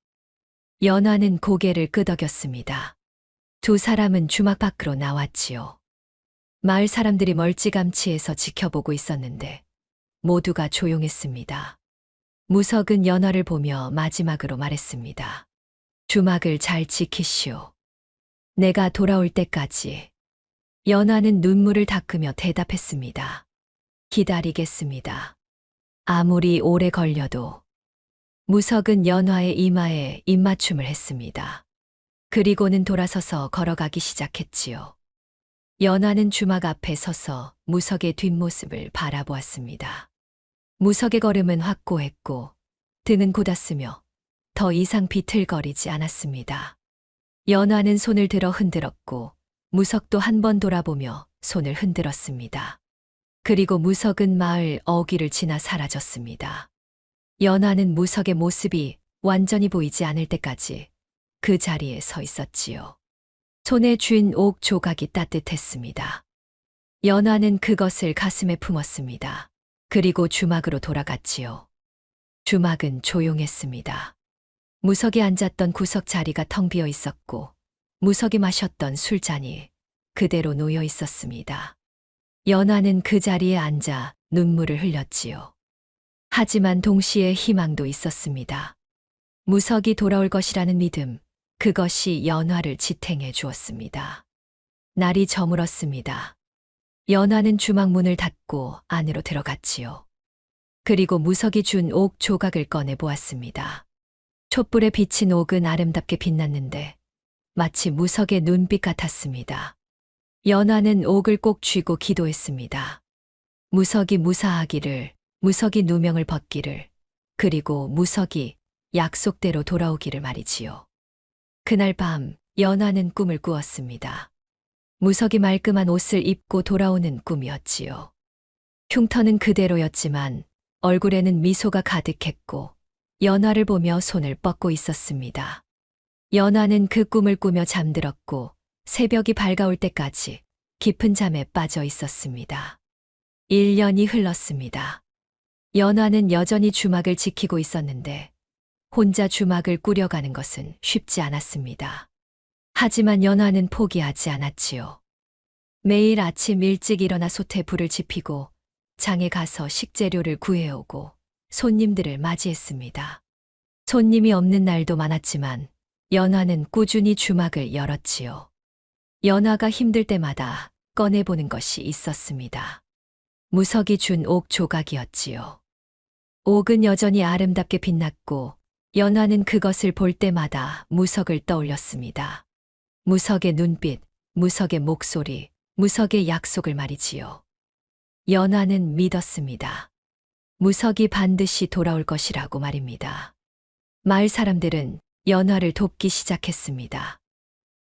연화는 고개를 끄덕였습니다. 두 사람은 주막 밖으로 나왔지요. 마을 사람들이 멀찌감치해서 지켜보고 있었는데 모두가 조용했습니다. 무석은 연화를 보며 마지막으로 말했습니다. 주막을 잘 지키시오. 내가 돌아올 때까지. 연화는 눈물을 닦으며 대답했습니다. 기다리겠습니다. 아무리 오래 걸려도. 무석은 연화의 이마에 입맞춤을 했습니다. 그리고는 돌아서서 걸어가기 시작했지요. 연화는 주막 앞에 서서 무석의 뒷모습을 바라보았습니다. 무석의 걸음은 확고했고 등은 곧았으며 더 이상 비틀거리지 않았습니다. 연화는 손을 들어 흔들었고 무석도 한 번 돌아보며 손을 흔들었습니다. 그리고 무석은 마을 어귀를 지나 사라졌습니다. 연화는 무석의 모습이 완전히 보이지 않을 때까지 그 자리에 서 있었지요. 손에 쥔 옥 조각이 따뜻했습니다. 연화는 그것을 가슴에 품었습니다. 그리고 주막으로 돌아갔지요. 주막은 조용했습니다. 무석이 앉았던 구석 자리가 텅 비어 있었고, 무석이 마셨던 술잔이 그대로 놓여 있었습니다. 연화는 그 자리에 앉아 눈물을 흘렸지요. 하지만 동시에 희망도 있었습니다. 무석이 돌아올 것이라는 믿음, 그것이 연화를 지탱해 주었습니다. 날이 저물었습니다. 연화는 주막 문을 닫고 안으로 들어갔지요. 그리고 무석이 준 옥 조각을 꺼내 보았습니다. 촛불에 비친 옥은 아름답게 빛났는데 마치 무석의 눈빛 같았습니다. 연화는 옥을 꼭 쥐고 기도했습니다. 무석이 무사하기를, 무석이 누명을 벗기를, 그리고 무석이 약속대로 돌아오기를 말이지요. 그날 밤 연화는 꿈을 꾸었습니다. 무석이 말끔한 옷을 입고 돌아오는 꿈이었지요. 흉터는 그대로였지만 얼굴에는 미소가 가득했고 연화를 보며 손을 뻗고 있었습니다. 연화는 그 꿈을 꾸며 잠들었고 새벽이 밝아올 때까지 깊은 잠에 빠져 있었습니다. 1년이 흘렀습니다. 연화는 여전히 주막을 지키고 있었는데 혼자 주막을 꾸려가는 것은 쉽지 않았습니다. 하지만 연화는 포기하지 않았지요. 매일 아침 일찍 일어나 솥에 불을 지피고 장에 가서 식재료를 구해오고 손님들을 맞이했습니다. 손님이 없는 날도 많았지만 연화는 꾸준히 주막을 열었지요. 연화가 힘들 때마다 꺼내보는 것이 있었습니다. 무석이 준 옥 조각이었지요. 옥은 여전히 아름답게 빛났고 연화는 그것을 볼 때마다 무석을 떠올렸습니다. 무석의 눈빛, 무석의 목소리, 무석의 약속을 말이지요. 연화는 믿었습니다. 무석이 반드시 돌아올 것이라고 말입니다. 마을 사람들은 연화를 돕기 시작했습니다.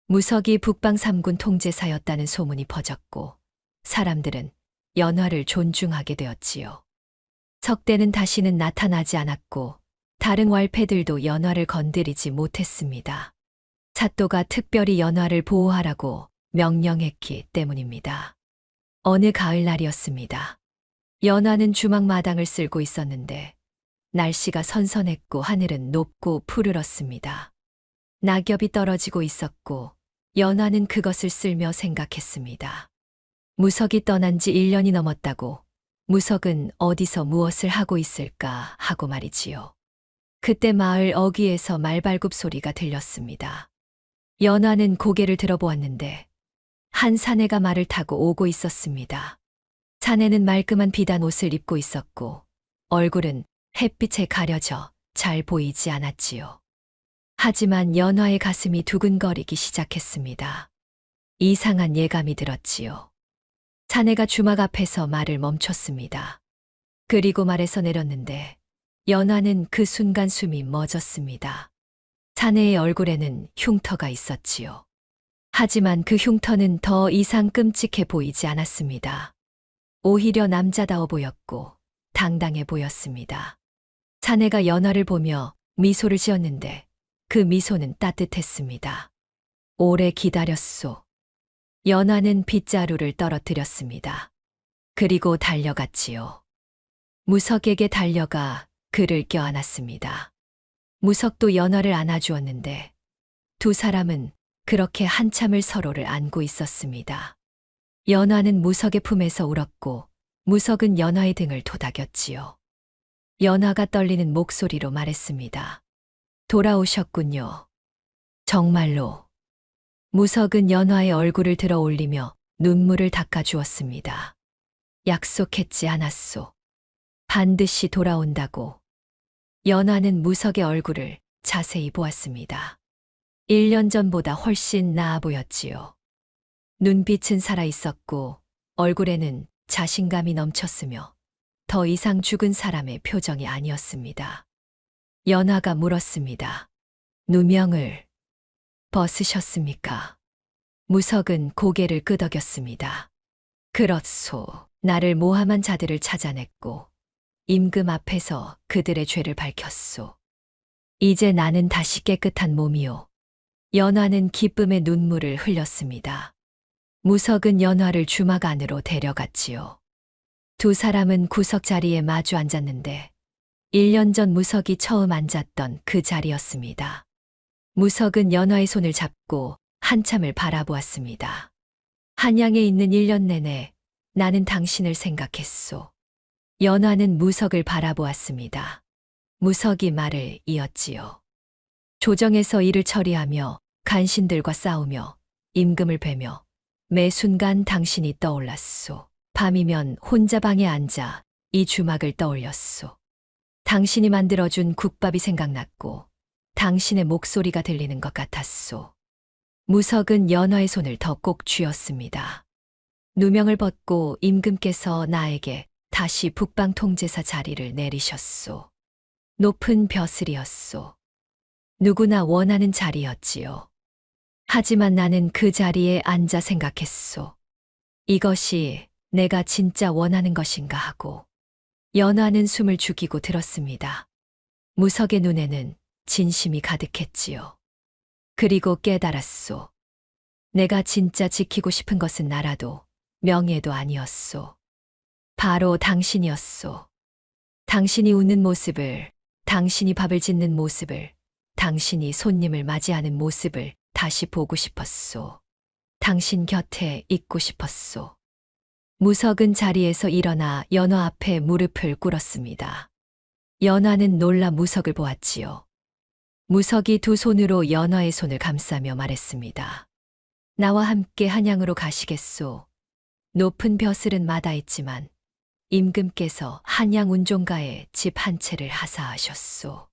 무석이 북방 3군 통제사였다는 소문이 퍼졌고 사람들은 연화를 존중하게 되었지요. 석대는 다시는 나타나지 않았고 다른 왈패들도 연화를 건드리지 못했습니다. 사또가 특별히 연화를 보호하라고 명령했기 때문입니다. 어느 가을날이었습니다. 연화는 주막 마당을 쓸고 있었는데 날씨가 선선했고 하늘은 높고 푸르렀습니다. 낙엽이 떨어지고 있었고 연화는 그것을 쓸며 생각했습니다. 무석이 떠난 지 1년이 넘었다고 무석은 어디서 무엇을 하고 있을까 하고 말이지요. 그때 마을 어귀에서 말발굽 소리가 들렸습니다. 연화는 고개를 들어보았는데 한 사내가 말을 타고 오고 있었습니다. 사내는 말끔한 비단 옷을 입고 있었고 얼굴은 햇빛에 가려져 잘 보이지 않았지요. 하지만 연화의 가슴이 두근거리기 시작했습니다. 이상한 예감이 들었지요. 사내가 주막 앞에서 말을 멈췄습니다. 그리고 말에서 내렸는데 연화는 그 순간 숨이 멎었습니다. 사내의 얼굴에는 흉터가 있었지요. 하지만 그 흉터는 더 이상 끔찍해 보이지 않았습니다. 오히려 남자다워 보였고 당당해 보였습니다. 사내가 연화를 보며 미소를 지었는데 그 미소는 따뜻했습니다. 오래 기다렸소. 연화는 빗자루를 떨어뜨렸습니다. 그리고 달려갔지요. 무석에게 달려가 그를 껴안았습니다. 무석도 연화를 안아주었는데 두 사람은 그렇게 한참을 서로를 안고 있었습니다. 연화는 무석의 품에서 울었고 무석은 연화의 등을 토닥였지요. 연화가 떨리는 목소리로 말했습니다. 돌아오셨군요. 정말로. 무석은 연화의 얼굴을 들어 올리며 눈물을 닦아주었습니다. 약속했지 않았소. 반드시 돌아온다고. 연화는 무석의 얼굴을 자세히 보았습니다. 1년 전보다 훨씬 나아 보였지요. 눈빛은 살아있었고 얼굴에는 자신감이 넘쳤으며 더 이상 죽은 사람의 표정이 아니었습니다. 연화가 물었습니다. 누명을 벗으셨습니까? 무석은 고개를 끄덕였습니다. 그렇소. 나를 모함한 자들을 찾아냈고 임금 앞에서 그들의 죄를 밝혔소. 이제 나는 다시 깨끗한 몸이요. 연화는 기쁨의 눈물을 흘렸습니다. 무석은 연화를 주막 안으로 데려갔지요. 두 사람은 구석 자리에 마주 앉았는데 1년 전 무석이 처음 앉았던 그 자리였습니다. 무석은 연화의 손을 잡고 한참을 바라보았습니다. 한양에 있는 1년 내내 나는 당신을 생각했소. 연화는 무석을 바라보았습니다. 무석이 말을 이었지요. 조정에서 일을 처리하며 간신들과 싸우며 임금을 뵈며 매 순간 당신이 떠올랐소. 밤이면 혼자 방에 앉아 이 주막을 떠올렸소. 당신이 만들어준 국밥이 생각났고 당신의 목소리가 들리는 것 같았소. 무석은 연화의 손을 더 꼭 쥐었습니다. 누명을 벗고 임금께서 나에게 다시 북방 통제사 자리를 내리셨소. 높은 벼슬이었소. 누구나 원하는 자리였지요. 하지만 나는 그 자리에 앉아 생각했소. 이것이 내가 진짜 원하는 것인가 하고. 연화는 숨을 죽이고 들었습니다. 무석의 눈에는 진심이 가득했지요. 그리고 깨달았소. 내가 진짜 지키고 싶은 것은 나라도 명예도 아니었소. 바로 당신이었소. 당신이 웃는 모습을, 당신이 밥을 짓는 모습을, 당신이 손님을 맞이하는 모습을 다시 보고 싶었소. 당신 곁에 있고 싶었소. 무석은 자리에서 일어나 연화 앞에 무릎을 꿇었습니다. 연화는 놀라 무석을 보았지요. 무석이 두 손으로 연화의 손을 감싸며 말했습니다. 나와 함께 한양으로 가시겠소. 높은 벼슬은 마다했지만 임금께서 한양 운종가에 집 한 채를 하사하셨소.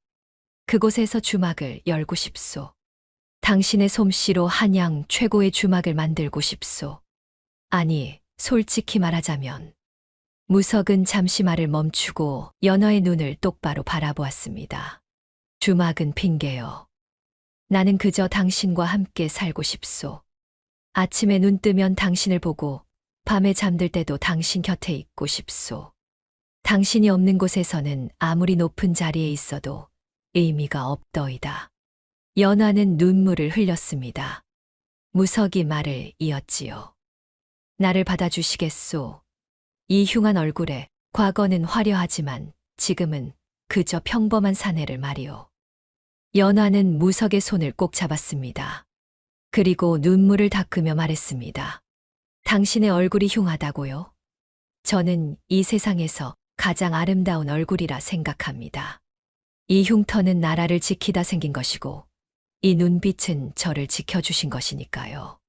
그곳에서 주막을 열고 싶소. 당신의 솜씨로 한양 최고의 주막을 만들고 싶소. 아니, 솔직히 말하자면 무석은 잠시 말을 멈추고 연화의 눈을 똑바로 바라보았습니다. 주막은 핑계요. 나는 그저 당신과 함께 살고 싶소. 아침에 눈 뜨면 당신을 보고 밤에 잠들 때도 당신 곁에 있고 싶소. 당신이 없는 곳에서는 아무리 높은 자리에 있어도 의미가 없더이다. 연화는 눈물을 흘렸습니다. 무석이 말을 이었지요. 나를 받아주시겠소. 이 흉한 얼굴에 과거는 화려하지만 지금은 그저 평범한 사내를 말이오. 연화는 무석의 손을 꼭 잡았습니다. 그리고 눈물을 닦으며 말했습니다. 당신의 얼굴이 흉하다고요? 저는 이 세상에서 가장 아름다운 얼굴이라 생각합니다. 이 흉터는 나라를 지키다 생긴 것이고 이 눈빛은 저를 지켜주신 것이니까요.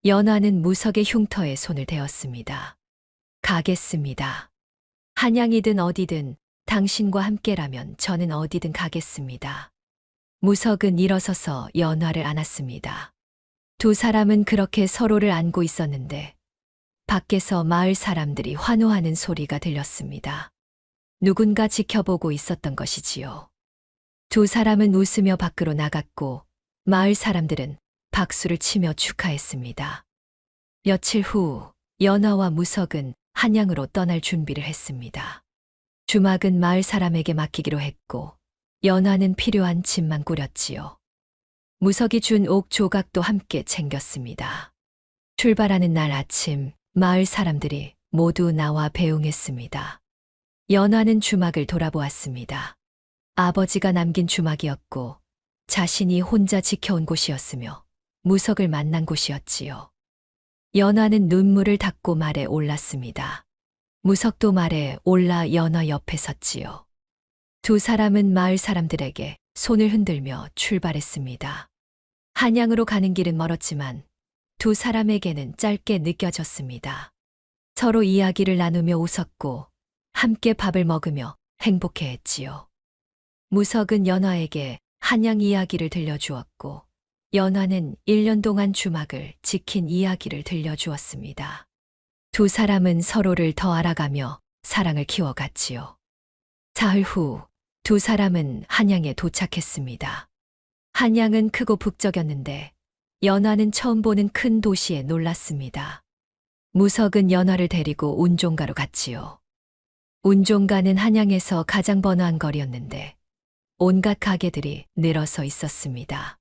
연화는 무석의 흉터에 손을 대었습니다. 가겠습니다. 한양이든 어디든 당신과 함께라면 저는 어디든 가겠습니다. 무석은 일어서서 연화를 안았습니다. 두 사람은 그렇게 서로를 안고 있었는데 밖에서 마을 사람들이 환호하는 소리가 들렸습니다. 누군가 지켜보고 있었던 것이지요. 두 사람은 웃으며 밖으로 나갔고 마을 사람들은 박수를 치며 축하했습니다. 며칠 후 연화와 무석은 한양으로 떠날 준비를 했습니다. 주막은 마을 사람에게 맡기기로 했고 연화는 필요한 짐만 꾸렸지요. 무석이 준 옥 조각도 함께 챙겼습니다. 출발하는 날 아침 마을 사람들이 모두 나와 배웅했습니다. 연화는 주막을 돌아보았습니다. 아버지가 남긴 주막이었고 자신이 혼자 지켜온 곳이었으며 무석을 만난 곳이었지요. 연화는 눈물을 닦고 말에 올랐습니다. 무석도 말에 올라 연화 옆에 섰지요. 두 사람은 마을 사람들에게 손을 흔들며 출발했습니다. 한양으로 가는 길은 멀었지만 두 사람에게는 짧게 느껴졌습니다. 서로 이야기를 나누며 웃었고 함께 밥을 먹으며 행복해했지요. 무석은 연화에게 한양 이야기를 들려주었고 연화는 1년 동안 주막을 지킨 이야기를 들려주었습니다. 두 사람은 서로를 더 알아가며 사랑을 키워갔지요. 사흘 후 두 사람은 한양에 도착했습니다. 한양은 크고 북적였는데 연화는 처음 보는 큰 도시에 놀랐습니다. 무석은 연화를 데리고 운종가로 갔지요. 운종가는 한양에서 가장 번화한 거리였는데 온갖 가게들이 늘어서 있었습니다.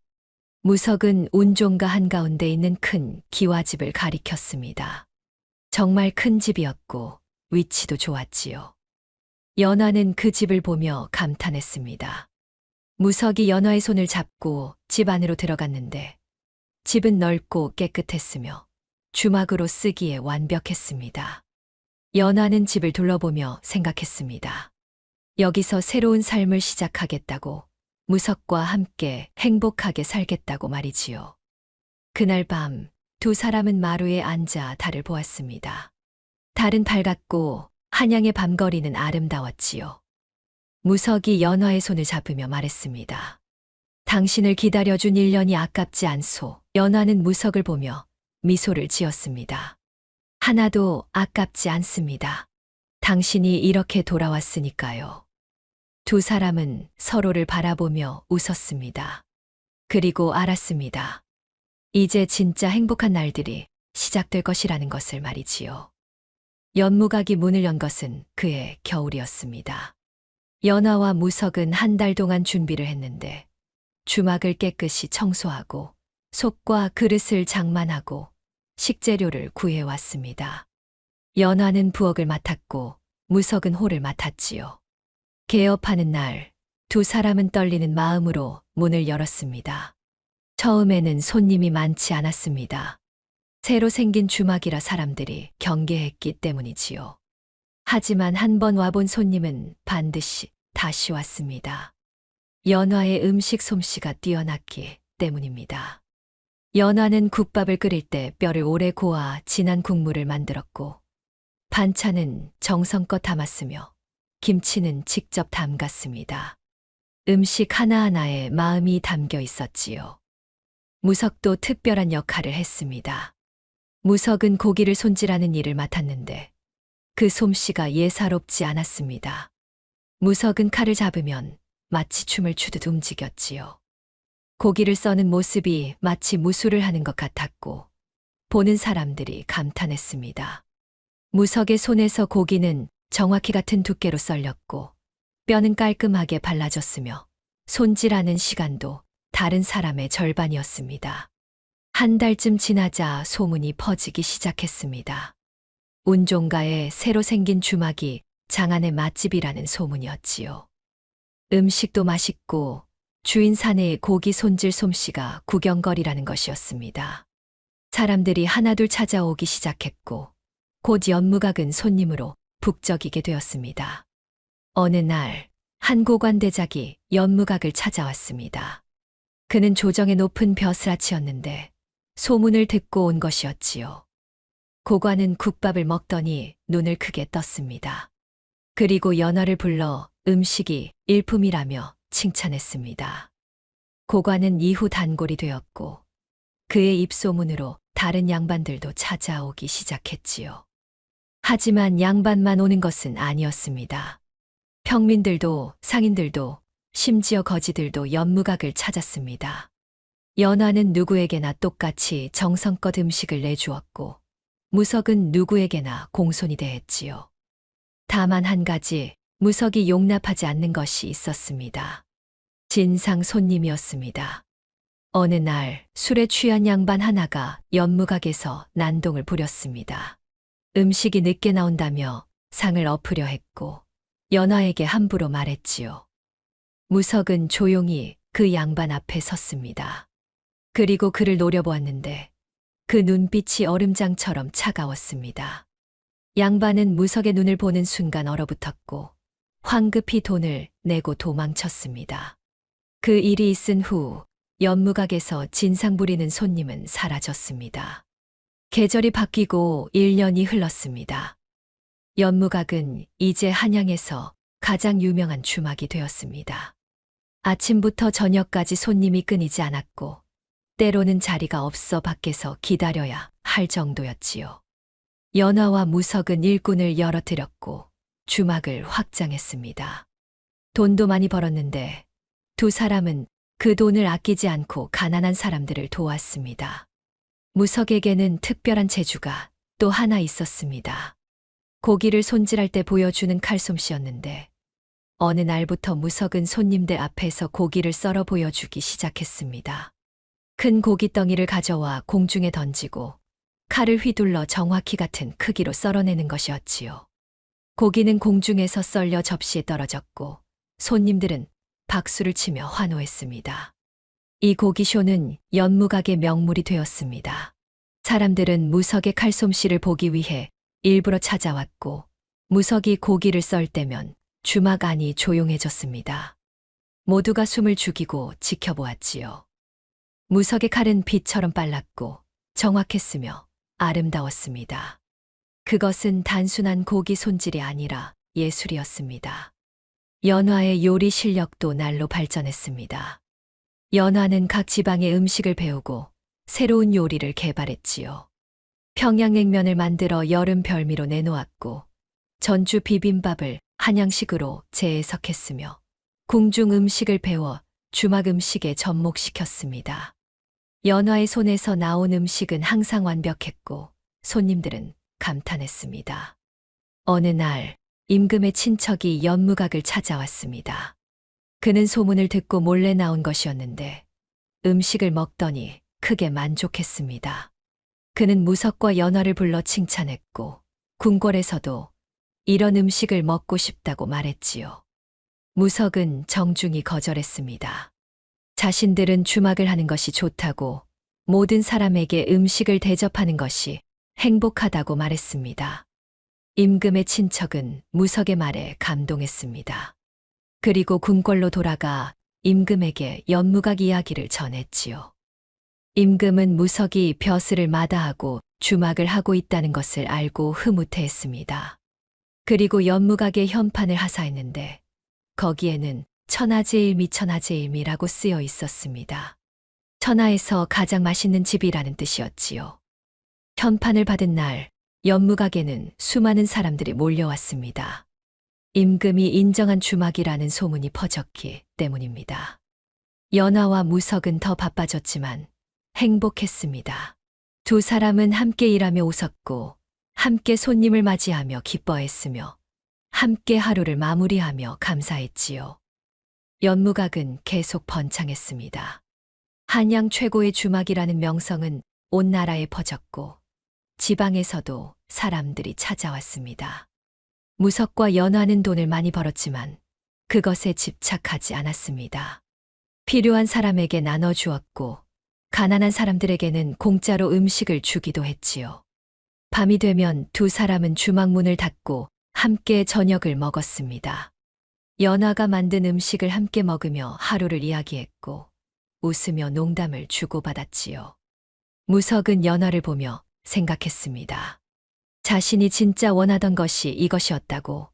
무석은 운종가 한가운데 있는 큰 기와집을 가리켰습니다. 정말 큰 집이었고 위치도 좋았지요. 연화는 그 집을 보며 감탄했습니다. 무석이 연화의 손을 잡고 집 안으로 들어갔는데 집은 넓고 깨끗했으며 주막으로 쓰기에 완벽했습니다. 연화는 집을 둘러보며 생각했습니다. 여기서 새로운 삶을 시작하겠다고, 무석과 함께 행복하게 살겠다고 말이지요. 그날 밤 두 사람은 마루에 앉아 달을 보았습니다. 달은 밝았고 한양의 밤거리는 아름다웠지요. 무석이 연화의 손을 잡으며 말했습니다. 당신을 기다려준 1년이 아깝지 않소. 연화는 무석을 보며 미소를 지었습니다. 하나도 아깝지 않습니다. 당신이 이렇게 돌아왔으니까요. 두 사람은 서로를 바라보며 웃었습니다. 그리고 알았습니다. 이제 진짜 행복한 날들이 시작될 것이라는 것을 말이지요. 연무각이 문을 연 것은 그해 겨울이었습니다. 연화와 무석은 한 달 동안 준비를 했는데 주막을 깨끗이 청소하고 솥과 그릇을 장만하고 식재료를 구해왔습니다. 연화는 부엌을 맡았고 무석은 홀을 맡았지요. 개업하는 날 두 사람은 떨리는 마음으로 문을 열었습니다. 처음에는 손님이 많지 않았습니다. 새로 생긴 주막이라 사람들이 경계했기 때문이지요. 하지만 한 번 와본 손님은 반드시 다시 왔습니다. 연화의 음식 솜씨가 뛰어났기 때문입니다. 연화는 국밥을 끓일 때 뼈를 오래 고아 진한 국물을 만들었고, 반찬은 정성껏 담았으며 김치는 직접 담갔습니다. 음식 하나하나에 마음이 담겨 있었지요. 무석도 특별한 역할을 했습니다. 무석은 고기를 손질하는 일을 맡았는데 그 솜씨가 예사롭지 않았습니다. 무석은 칼을 잡으면 마치 춤을 추듯 움직였지요. 고기를 써는 모습이 마치 무술을 하는 것 같았고 보는 사람들이 감탄했습니다. 무석의 손에서 고기는 정확히 같은 두께로 썰렸고 뼈는 깔끔하게 발라졌으며 손질하는 시간도 다른 사람의 절반이었습니다. 한 달쯤 지나자 소문이 퍼지기 시작했습니다. 운종가에 새로 생긴 주막이 장안의 맛집이라는 소문이었지요. 음식도 맛있고 주인 사내의 고기 손질 솜씨가 구경거리라는 것이었습니다. 사람들이 하나둘 찾아오기 시작했고 곧 연무각은 손님으로 북적이게 되었습니다. 어느 날 한 고관대작이 연무각을 찾아왔습니다. 그는 조정의 높은 벼슬아치였는데 소문을 듣고 온 것이었지요. 고관은 국밥을 먹더니 눈을 크게 떴습니다. 그리고 연화를 불러 음식이 일품이라며 칭찬했습니다. 고관은 이후 단골이 되었고 그의 입소문으로 다른 양반들도 찾아오기 시작했지요. 하지만 양반만 오는 것은 아니었습니다. 평민들도 상인들도 심지어 거지들도 연무각을 찾았습니다. 연화는 누구에게나 똑같이 정성껏 음식을 내주었고 무석은 누구에게나 공손히 대했지요. 다만 한 가지 무석이 용납하지 않는 것이 있었습니다. 진상 손님이었습니다. 어느 날 술에 취한 양반 하나가 연무각에서 난동을 부렸습니다. 음식이 늦게 나온다며 상을 엎으려 했고 연화에게 함부로 말했지요. 무석은 조용히 그 양반 앞에 섰습니다. 그리고 그를 노려보았는데 그 눈빛이 얼음장처럼 차가웠습니다. 양반은 무석의 눈을 보는 순간 얼어붙었고 황급히 돈을 내고 도망쳤습니다. 그 일이 있은 후 연무각에서 진상 부리는 손님은 사라졌습니다. 계절이 바뀌고 1년이 흘렀습니다. 연무각은 이제 한양에서 가장 유명한 주막이 되었습니다. 아침부터 저녁까지 손님이 끊이지 않았고 때로는 자리가 없어 밖에서 기다려야 할 정도였지요. 연화와 무석은 일꾼을 여러 들였고 주막을 확장했습니다. 돈도 많이 벌었는데 두 사람은 그 돈을 아끼지 않고 가난한 사람들을 도왔습니다. 무석에게는 특별한 재주가 또 하나 있었습니다. 고기를 손질할 때 보여주는 칼솜씨였는데 어느 날부터 무석은 손님들 앞에서 고기를 썰어 보여주기 시작했습니다. 큰 고깃덩이를 가져와 공중에 던지고 칼을 휘둘러 정확히 같은 크기로 썰어내는 것이었지요. 고기는 공중에서 썰려 접시에 떨어졌고 손님들은 박수를 치며 환호했습니다. 이 고기쇼는 연무각의 명물이 되었습니다. 사람들은 무석의 칼솜씨를 보기 위해 일부러 찾아왔고 무석이 고기를 썰 때면 주막 안이 조용해졌습니다. 모두가 숨을 죽이고 지켜보았지요. 무석의 칼은 빛처럼 빨랐고 정확했으며 아름다웠습니다. 그것은 단순한 고기 손질이 아니라 예술이었습니다. 연화의 요리 실력도 날로 발전했습니다. 연화는 각 지방의 음식을 배우고 새로운 요리를 개발했지요. 평양냉면을 만들어 여름 별미로 내놓았고 전주 비빔밥을 한양식으로 재해석했으며 궁중 음식을 배워 주막 음식에 접목시켰습니다. 연화의 손에서 나온 음식은 항상 완벽했고 손님들은 감탄했습니다. 어느 날 임금의 친척이 연무각을 찾아왔습니다. 그는 소문을 듣고 몰래 나온 것이었는데 음식을 먹더니 크게 만족했습니다. 그는 무석과 연화를 불러 칭찬했고 궁궐에서도 이런 음식을 먹고 싶다고 말했지요. 무석은 정중히 거절했습니다. 자신들은 주막을 하는 것이 좋다고 모든 사람에게 음식을 대접하는 것이 행복하다고 말했습니다. 임금의 친척은 무석의 말에 감동했습니다. 그리고 궁궐로 돌아가 임금에게 연무각 이야기를 전했지요. 임금은 무석이 벼슬을 마다하고 주막을 하고 있다는 것을 알고 흐뭇해했습니다. 그리고 연무각의 현판을 하사했는데 거기에는 천하제일미 천하제일미라고 쓰여 있었습니다. 천하에서 가장 맛있는 집이라는 뜻이었지요. 현판을 받은 날 연무각에는 수많은 사람들이 몰려왔습니다. 임금이 인정한 주막이라는 소문이 퍼졌기 때문입니다. 연화와 무석은 더 바빠졌지만 행복했습니다. 두 사람은 함께 일하며 웃었고 함께 손님을 맞이하며 기뻐했으며 함께 하루를 마무리하며 감사했지요. 연무각은 계속 번창했습니다. 한양 최고의 주막이라는 명성은 온 나라에 퍼졌고 지방에서도 사람들이 찾아왔습니다. 무석과 연화는 돈을 많이 벌었지만 그것에 집착하지 않았습니다. 필요한 사람에게 나눠주었고 가난한 사람들에게는 공짜로 음식을 주기도 했지요. 밤이 되면 두 사람은 주막 문을 닫고 함께 저녁을 먹었습니다. 연화가 만든 음식을 함께 먹으며 하루를 이야기했고 웃으며 농담을 주고받았지요. 무석은 연화를 보며 생각했습니다. 자신이 진짜 원하던 것이 이것이었다고.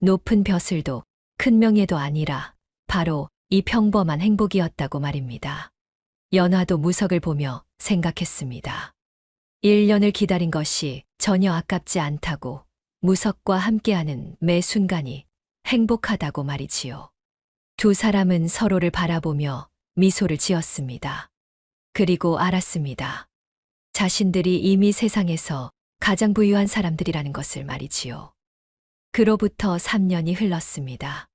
높은 벼슬도 큰 명예도 아니라 바로 이 평범한 행복이었다고 말입니다. 연화도 무석을 보며 생각했습니다. 1년을 기다린 것이 전혀 아깝지 않다고, 무석과 함께하는 매 순간이 행복하다고 말이지요. 두 사람은 서로를 바라보며 미소를 지었습니다. 그리고 알았습니다. 자신들이 이미 세상에서 가장 부유한 사람들이라는 것을 말이지요. 그로부터 3년이 흘렀습니다.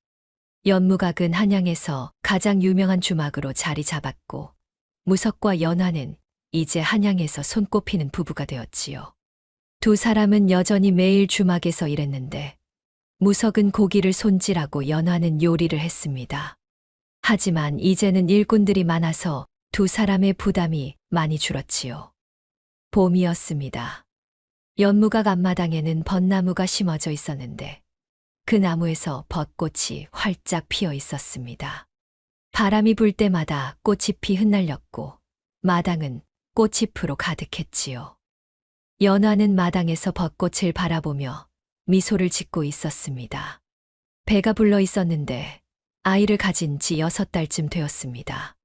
연무각은 한양에서 가장 유명한 주막으로 자리 잡았고 무석과 연화는 이제 한양에서 손꼽히는 부부가 되었지요. 두 사람은 여전히 매일 주막에서 일했는데 무석은 고기를 손질하고 연화는 요리를 했습니다. 하지만 이제는 일꾼들이 많아서 두 사람의 부담이 많이 줄었지요. 봄이었습니다. 연무각 앞마당에는 벚나무가 심어져 있었는데 그 나무에서 벚꽃이 활짝 피어 있었습니다. 바람이 불 때마다 꽃잎이 흩날렸고 마당은 꽃잎으로 가득했지요. 연화는 마당에서 벚꽃을 바라보며 미소를 짓고 있었습니다. 배가 불러 있었는데 아이를 가진 지 6달쯤 되었습니다.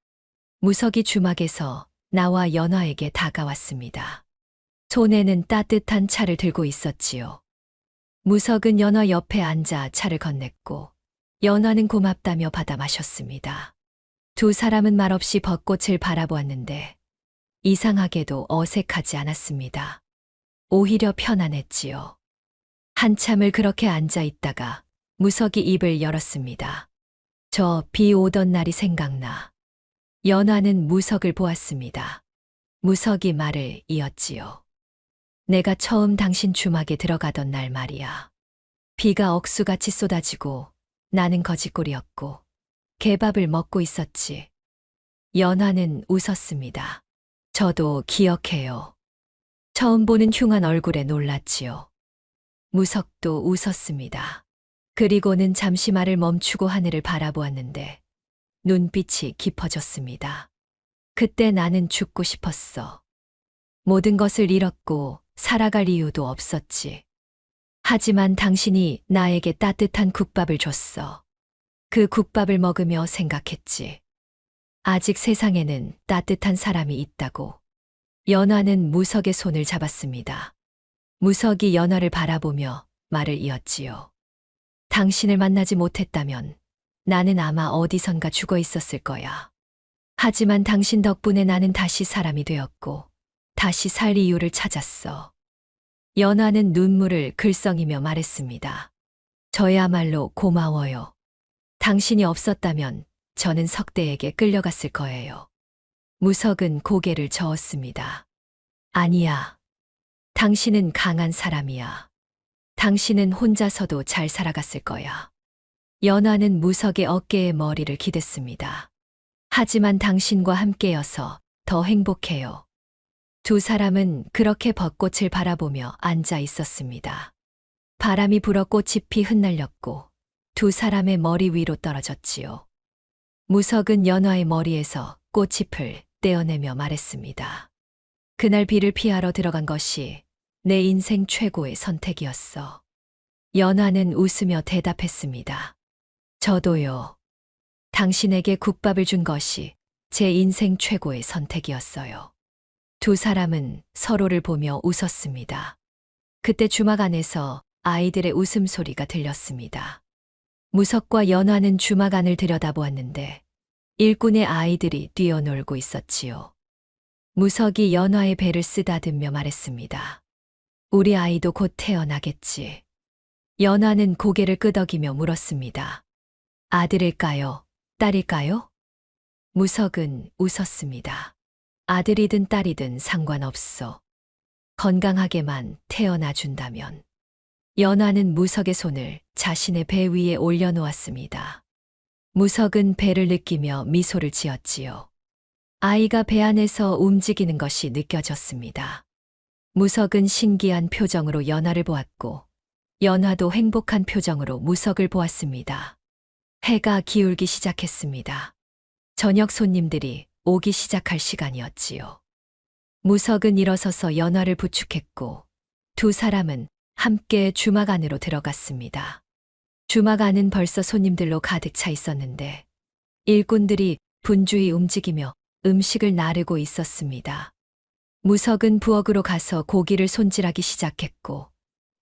무석이 주막에서 나와 연화에게 다가왔습니다. 손에는 따뜻한 차를 들고 있었지요. 무석은 연화 옆에 앉아 차를 건넸고 연화는 고맙다며 받아 마셨습니다. 두 사람은 말없이 벚꽃을 바라보았는데 이상하게도 어색하지 않았습니다. 오히려 편안했지요. 한참을 그렇게 앉아 있다가 무석이 입을 열었습니다. 저 비 오던 날이 생각나. 연화는 무석을 보았습니다. 무석이 말을 이었지요. 내가 처음 당신 주막에 들어가던 날 말이야. 비가 억수같이 쏟아지고 나는 거지꼴이었고 개밥을 먹고 있었지. 연화는 웃었습니다. 저도 기억해요. 처음 보는 흉한 얼굴에 놀랐지요. 무석도 웃었습니다. 그리고는 잠시 말을 멈추고 하늘을 바라보았는데 눈빛이 깊어졌습니다. 그때 나는 죽고 싶었어. 모든 것을 잃었고 살아갈 이유도 없었지. 하지만 당신이 나에게 따뜻한 국밥을 줬어. 그 국밥을 먹으며 생각했지. 아직 세상에는 따뜻한 사람이 있다고. 연화는 무석의 손을 잡았습니다. 무석이 연화를 바라보며 말을 이었지요. 당신을 만나지 못했다면 나는 아마 어디선가 죽어 있었을 거야. 하지만 당신 덕분에 나는 다시 사람이 되었고 다시 살 이유를 찾았어. 연화는 눈물을 글썽이며 말했습니다. 저야말로 고마워요. 당신이 없었다면 저는 석대에게 끌려갔을 거예요. 무석은 고개를 저었습니다. 아니야. 당신은 강한 사람이야. 당신은 혼자서도 잘 살아갔을 거야. 연화는 무석의 어깨에 머리를 기댔습니다. 하지만 당신과 함께여서 더 행복해요. 두 사람은 그렇게 벚꽃을 바라보며 앉아 있었습니다. 바람이 불어 꽃잎이 흩날렸고 두 사람의 머리 위로 떨어졌지요. 무석은 연화의 머리에서 꽃잎을 떼어내며 말했습니다. 그날 비를 피하러 들어간 것이 내 인생 최고의 선택이었어. 연화는 웃으며 대답했습니다. 저도요. 당신에게 국밥을 준 것이 제 인생 최고의 선택이었어요. 두 사람은 서로를 보며 웃었습니다. 그때 주막 안에서 아이들의 웃음소리가 들렸습니다. 무석과 연화는 주막 안을 들여다보았는데 일꾼의 아이들이 뛰어놀고 있었지요. 무석이 연화의 배를 쓰다듬며 말했습니다. 우리 아이도 곧 태어나겠지. 연화는 고개를 끄덕이며 물었습니다. 아들일까요? 딸일까요? 무석은 웃었습니다. 아들이든 딸이든 상관없어. 건강하게만 태어나 준다면. 연화는 무석의 손을 자신의 배 위에 올려놓았습니다. 무석은 배를 느끼며 미소를 지었지요. 아이가 배 안에서 움직이는 것이 느껴졌습니다. 무석은 신기한 표정으로 연화를 보았고, 연화도 행복한 표정으로 무석을 보았습니다. 해가 기울기 시작했습니다. 저녁 손님들이 오기 시작할 시간이었지요. 무석은 일어서서 연화를 부축했고, 두 사람은 함께 주막 안으로 들어갔습니다. 주막 안은 벌써 손님들로 가득 차 있었는데, 일꾼들이 분주히 움직이며 음식을 나르고 있었습니다. 무석은 부엌으로 가서 고기를 손질하기 시작했고,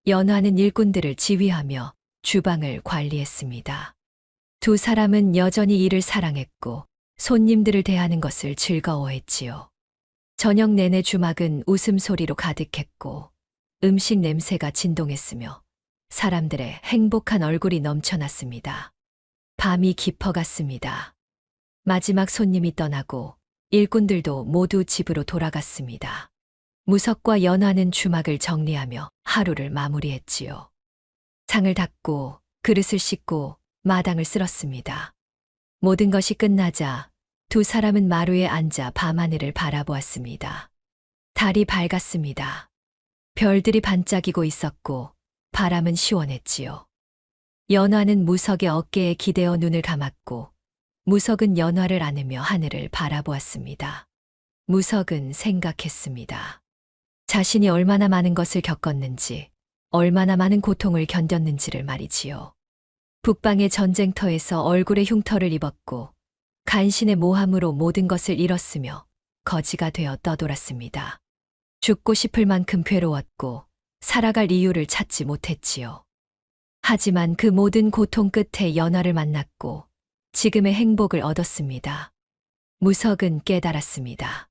연화는 일꾼들을 지휘하며 주방을 관리했습니다. 두 사람은 여전히 일을 사랑했고, 손님들을 대하는 것을 즐거워했지요. 저녁 내내 주막은 웃음소리로 가득했고, 음식 냄새가 진동했으며, 사람들의 행복한 얼굴이 넘쳐났습니다. 밤이 깊어갔습니다. 마지막 손님이 떠나고, 일꾼들도 모두 집으로 돌아갔습니다. 무석과 연화는 주막을 정리하며 하루를 마무리했지요. 상을 닦고, 그릇을 씻고, 마당을 쓸었습니다. 모든 것이 끝나자 두 사람은 마루에 앉아 밤하늘을 바라보았습니다. 달이 밝았습니다. 별들이 반짝이고 있었고 바람은 시원했지요. 연화는 무석의 어깨에 기대어 눈을 감았고 무석은 연화를 안으며 하늘을 바라보았습니다. 무석은 생각했습니다. 자신이 얼마나 많은 것을 겪었는지, 얼마나 많은 고통을 견뎠는지를 말이지요. 북방의 전쟁터에서 얼굴에 흉터를 입었고 간신의 모함으로 모든 것을 잃었으며 거지가 되어 떠돌았습니다. 죽고 싶을 만큼 괴로웠고 살아갈 이유를 찾지 못했지요. 하지만 그 모든 고통 끝에 연화를 만났고 지금의 행복을 얻었습니다. 무석은 깨달았습니다.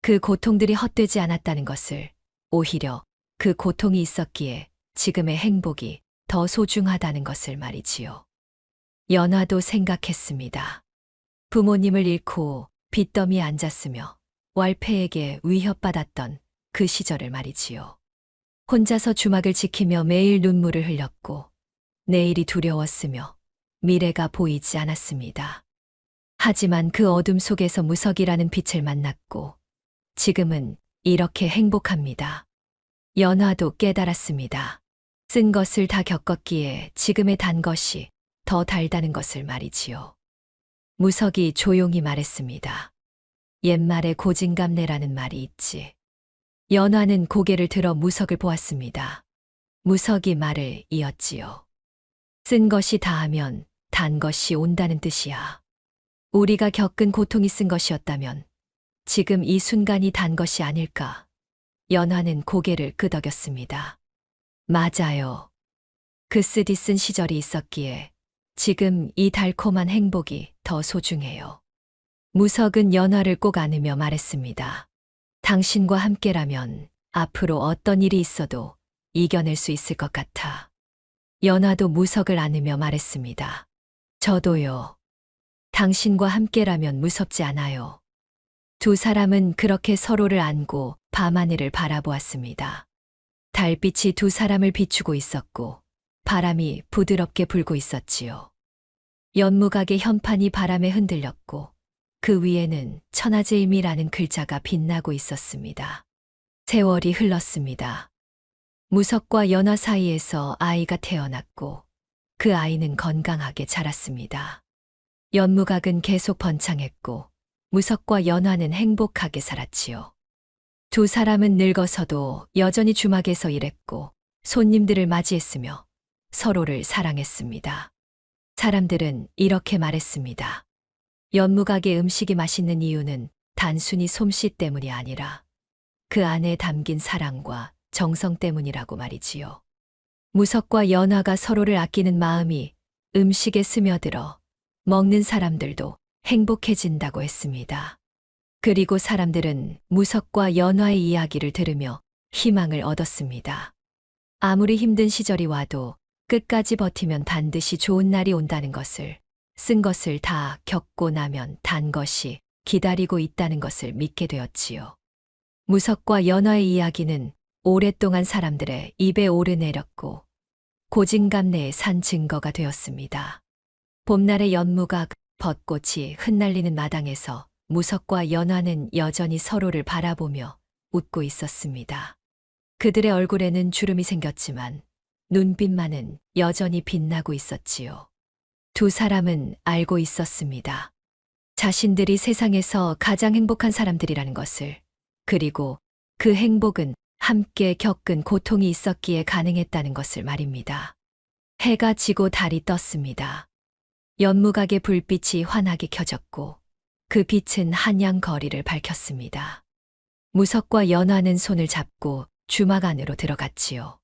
그 고통들이 헛되지 않았다는 것을, 오히려 그 고통이 있었기에 지금의 행복이 더 소중하다는 것을 말이지요. 연화도 생각했습니다. 부모님을 잃고 빚더미에 앉았으며 왈패에게 위협받았던 그 시절을 말이지요. 혼자서 주막을 지키며 매일 눈물을 흘렸고 내일이 두려웠으며 미래가 보이지 않았습니다. 하지만 그 어둠 속에서 무석이라는 빛을 만났고 지금은 이렇게 행복합니다. 연화도 깨달았습니다. 쓴 것을 다 겪었기에 지금의 단 것이 더 달다는 것을 말이지요. 무석이 조용히 말했습니다. 옛말에 고진감래라는 말이 있지. 연화는 고개를 들어 무석을 보았습니다. 무석이 말을 이었지요. 쓴 것이 다하면 단 것이 온다는 뜻이야. 우리가 겪은 고통이 쓴 것이었다면 지금 이 순간이 단 것이 아닐까. 연화는 고개를 끄덕였습니다. 맞아요. 그 쓰디 쓴 시절이 있었기에 지금 이 달콤한 행복이 더 소중해요. 무석은 연화를 꼭 안으며 말했습니다. 당신과 함께라면 앞으로 어떤 일이 있어도 이겨낼 수 있을 것 같아. 연화도 무석을 안으며 말했습니다. 저도요. 당신과 함께라면 무섭지 않아요. 두 사람은 그렇게 서로를 안고 밤하늘을 바라보았습니다. 달빛이 두 사람을 비추고 있었고 바람이 부드럽게 불고 있었지요. 연무각의 현판이 바람에 흔들렸고 그 위에는 천하제임이라는 글자가 빛나고 있었습니다. 세월이 흘렀습니다. 무석과 연화 사이에서 아이가 태어났고 그 아이는 건강하게 자랐습니다. 연무각은 계속 번창했고 무석과 연화는 행복하게 살았지요. 두 사람은 늙어서도 여전히 주막에서 일했고 손님들을 맞이했으며 서로를 사랑했습니다. 사람들은 이렇게 말했습니다. 연무각의 음식이 맛있는 이유는 단순히 솜씨 때문이 아니라 그 안에 담긴 사랑과 정성 때문이라고 말이지요. 무석과 연화가 서로를 아끼는 마음이 음식에 스며들어 먹는 사람들도 행복해진다고 했습니다. 그리고 사람들은 무석과 연화의 이야기를 들으며 희망을 얻었습니다. 아무리 힘든 시절이 와도 끝까지 버티면 반드시 좋은 날이 온다는 것을, 쓴 것을 다 겪고 나면 단 것이 기다리고 있다는 것을 믿게 되었지요. 무석과 연화의 이야기는 오랫동안 사람들의 입에 오르내렸고 고진감래에 산 증거가 되었습니다. 봄날의 연무각, 벚꽃이 흩날리는 마당에서 무석과 연화는 여전히 서로를 바라보며 웃고 있었습니다. 그들의 얼굴에는 주름이 생겼지만 눈빛만은 여전히 빛나고 있었지요. 두 사람은 알고 있었습니다. 자신들이 세상에서 가장 행복한 사람들이라는 것을, 그리고 그 행복은 함께 겪은 고통이 있었기에 가능했다는 것을 말입니다. 해가 지고 달이 떴습니다. 연무각의 불빛이 환하게 켜졌고 그 빛은 한양 거리를 밝혔습니다. 무석과 연화는 손을 잡고 주막 안으로 들어갔지요.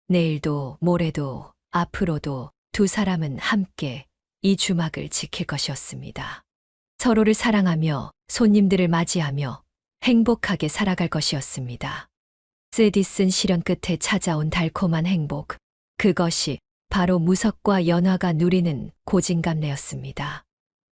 내일도 모레도 앞으로도 두 사람은 함께 이 주막을 지킬 것이었습니다. 서로를 사랑하며 손님들을 맞이하며 행복하게 살아갈 것이었습니다. 쓰디쓴 시련 끝에 찾아온 달콤한 행복, 그것이 바로 무석과 연화가 누리는 고진감래였습니다.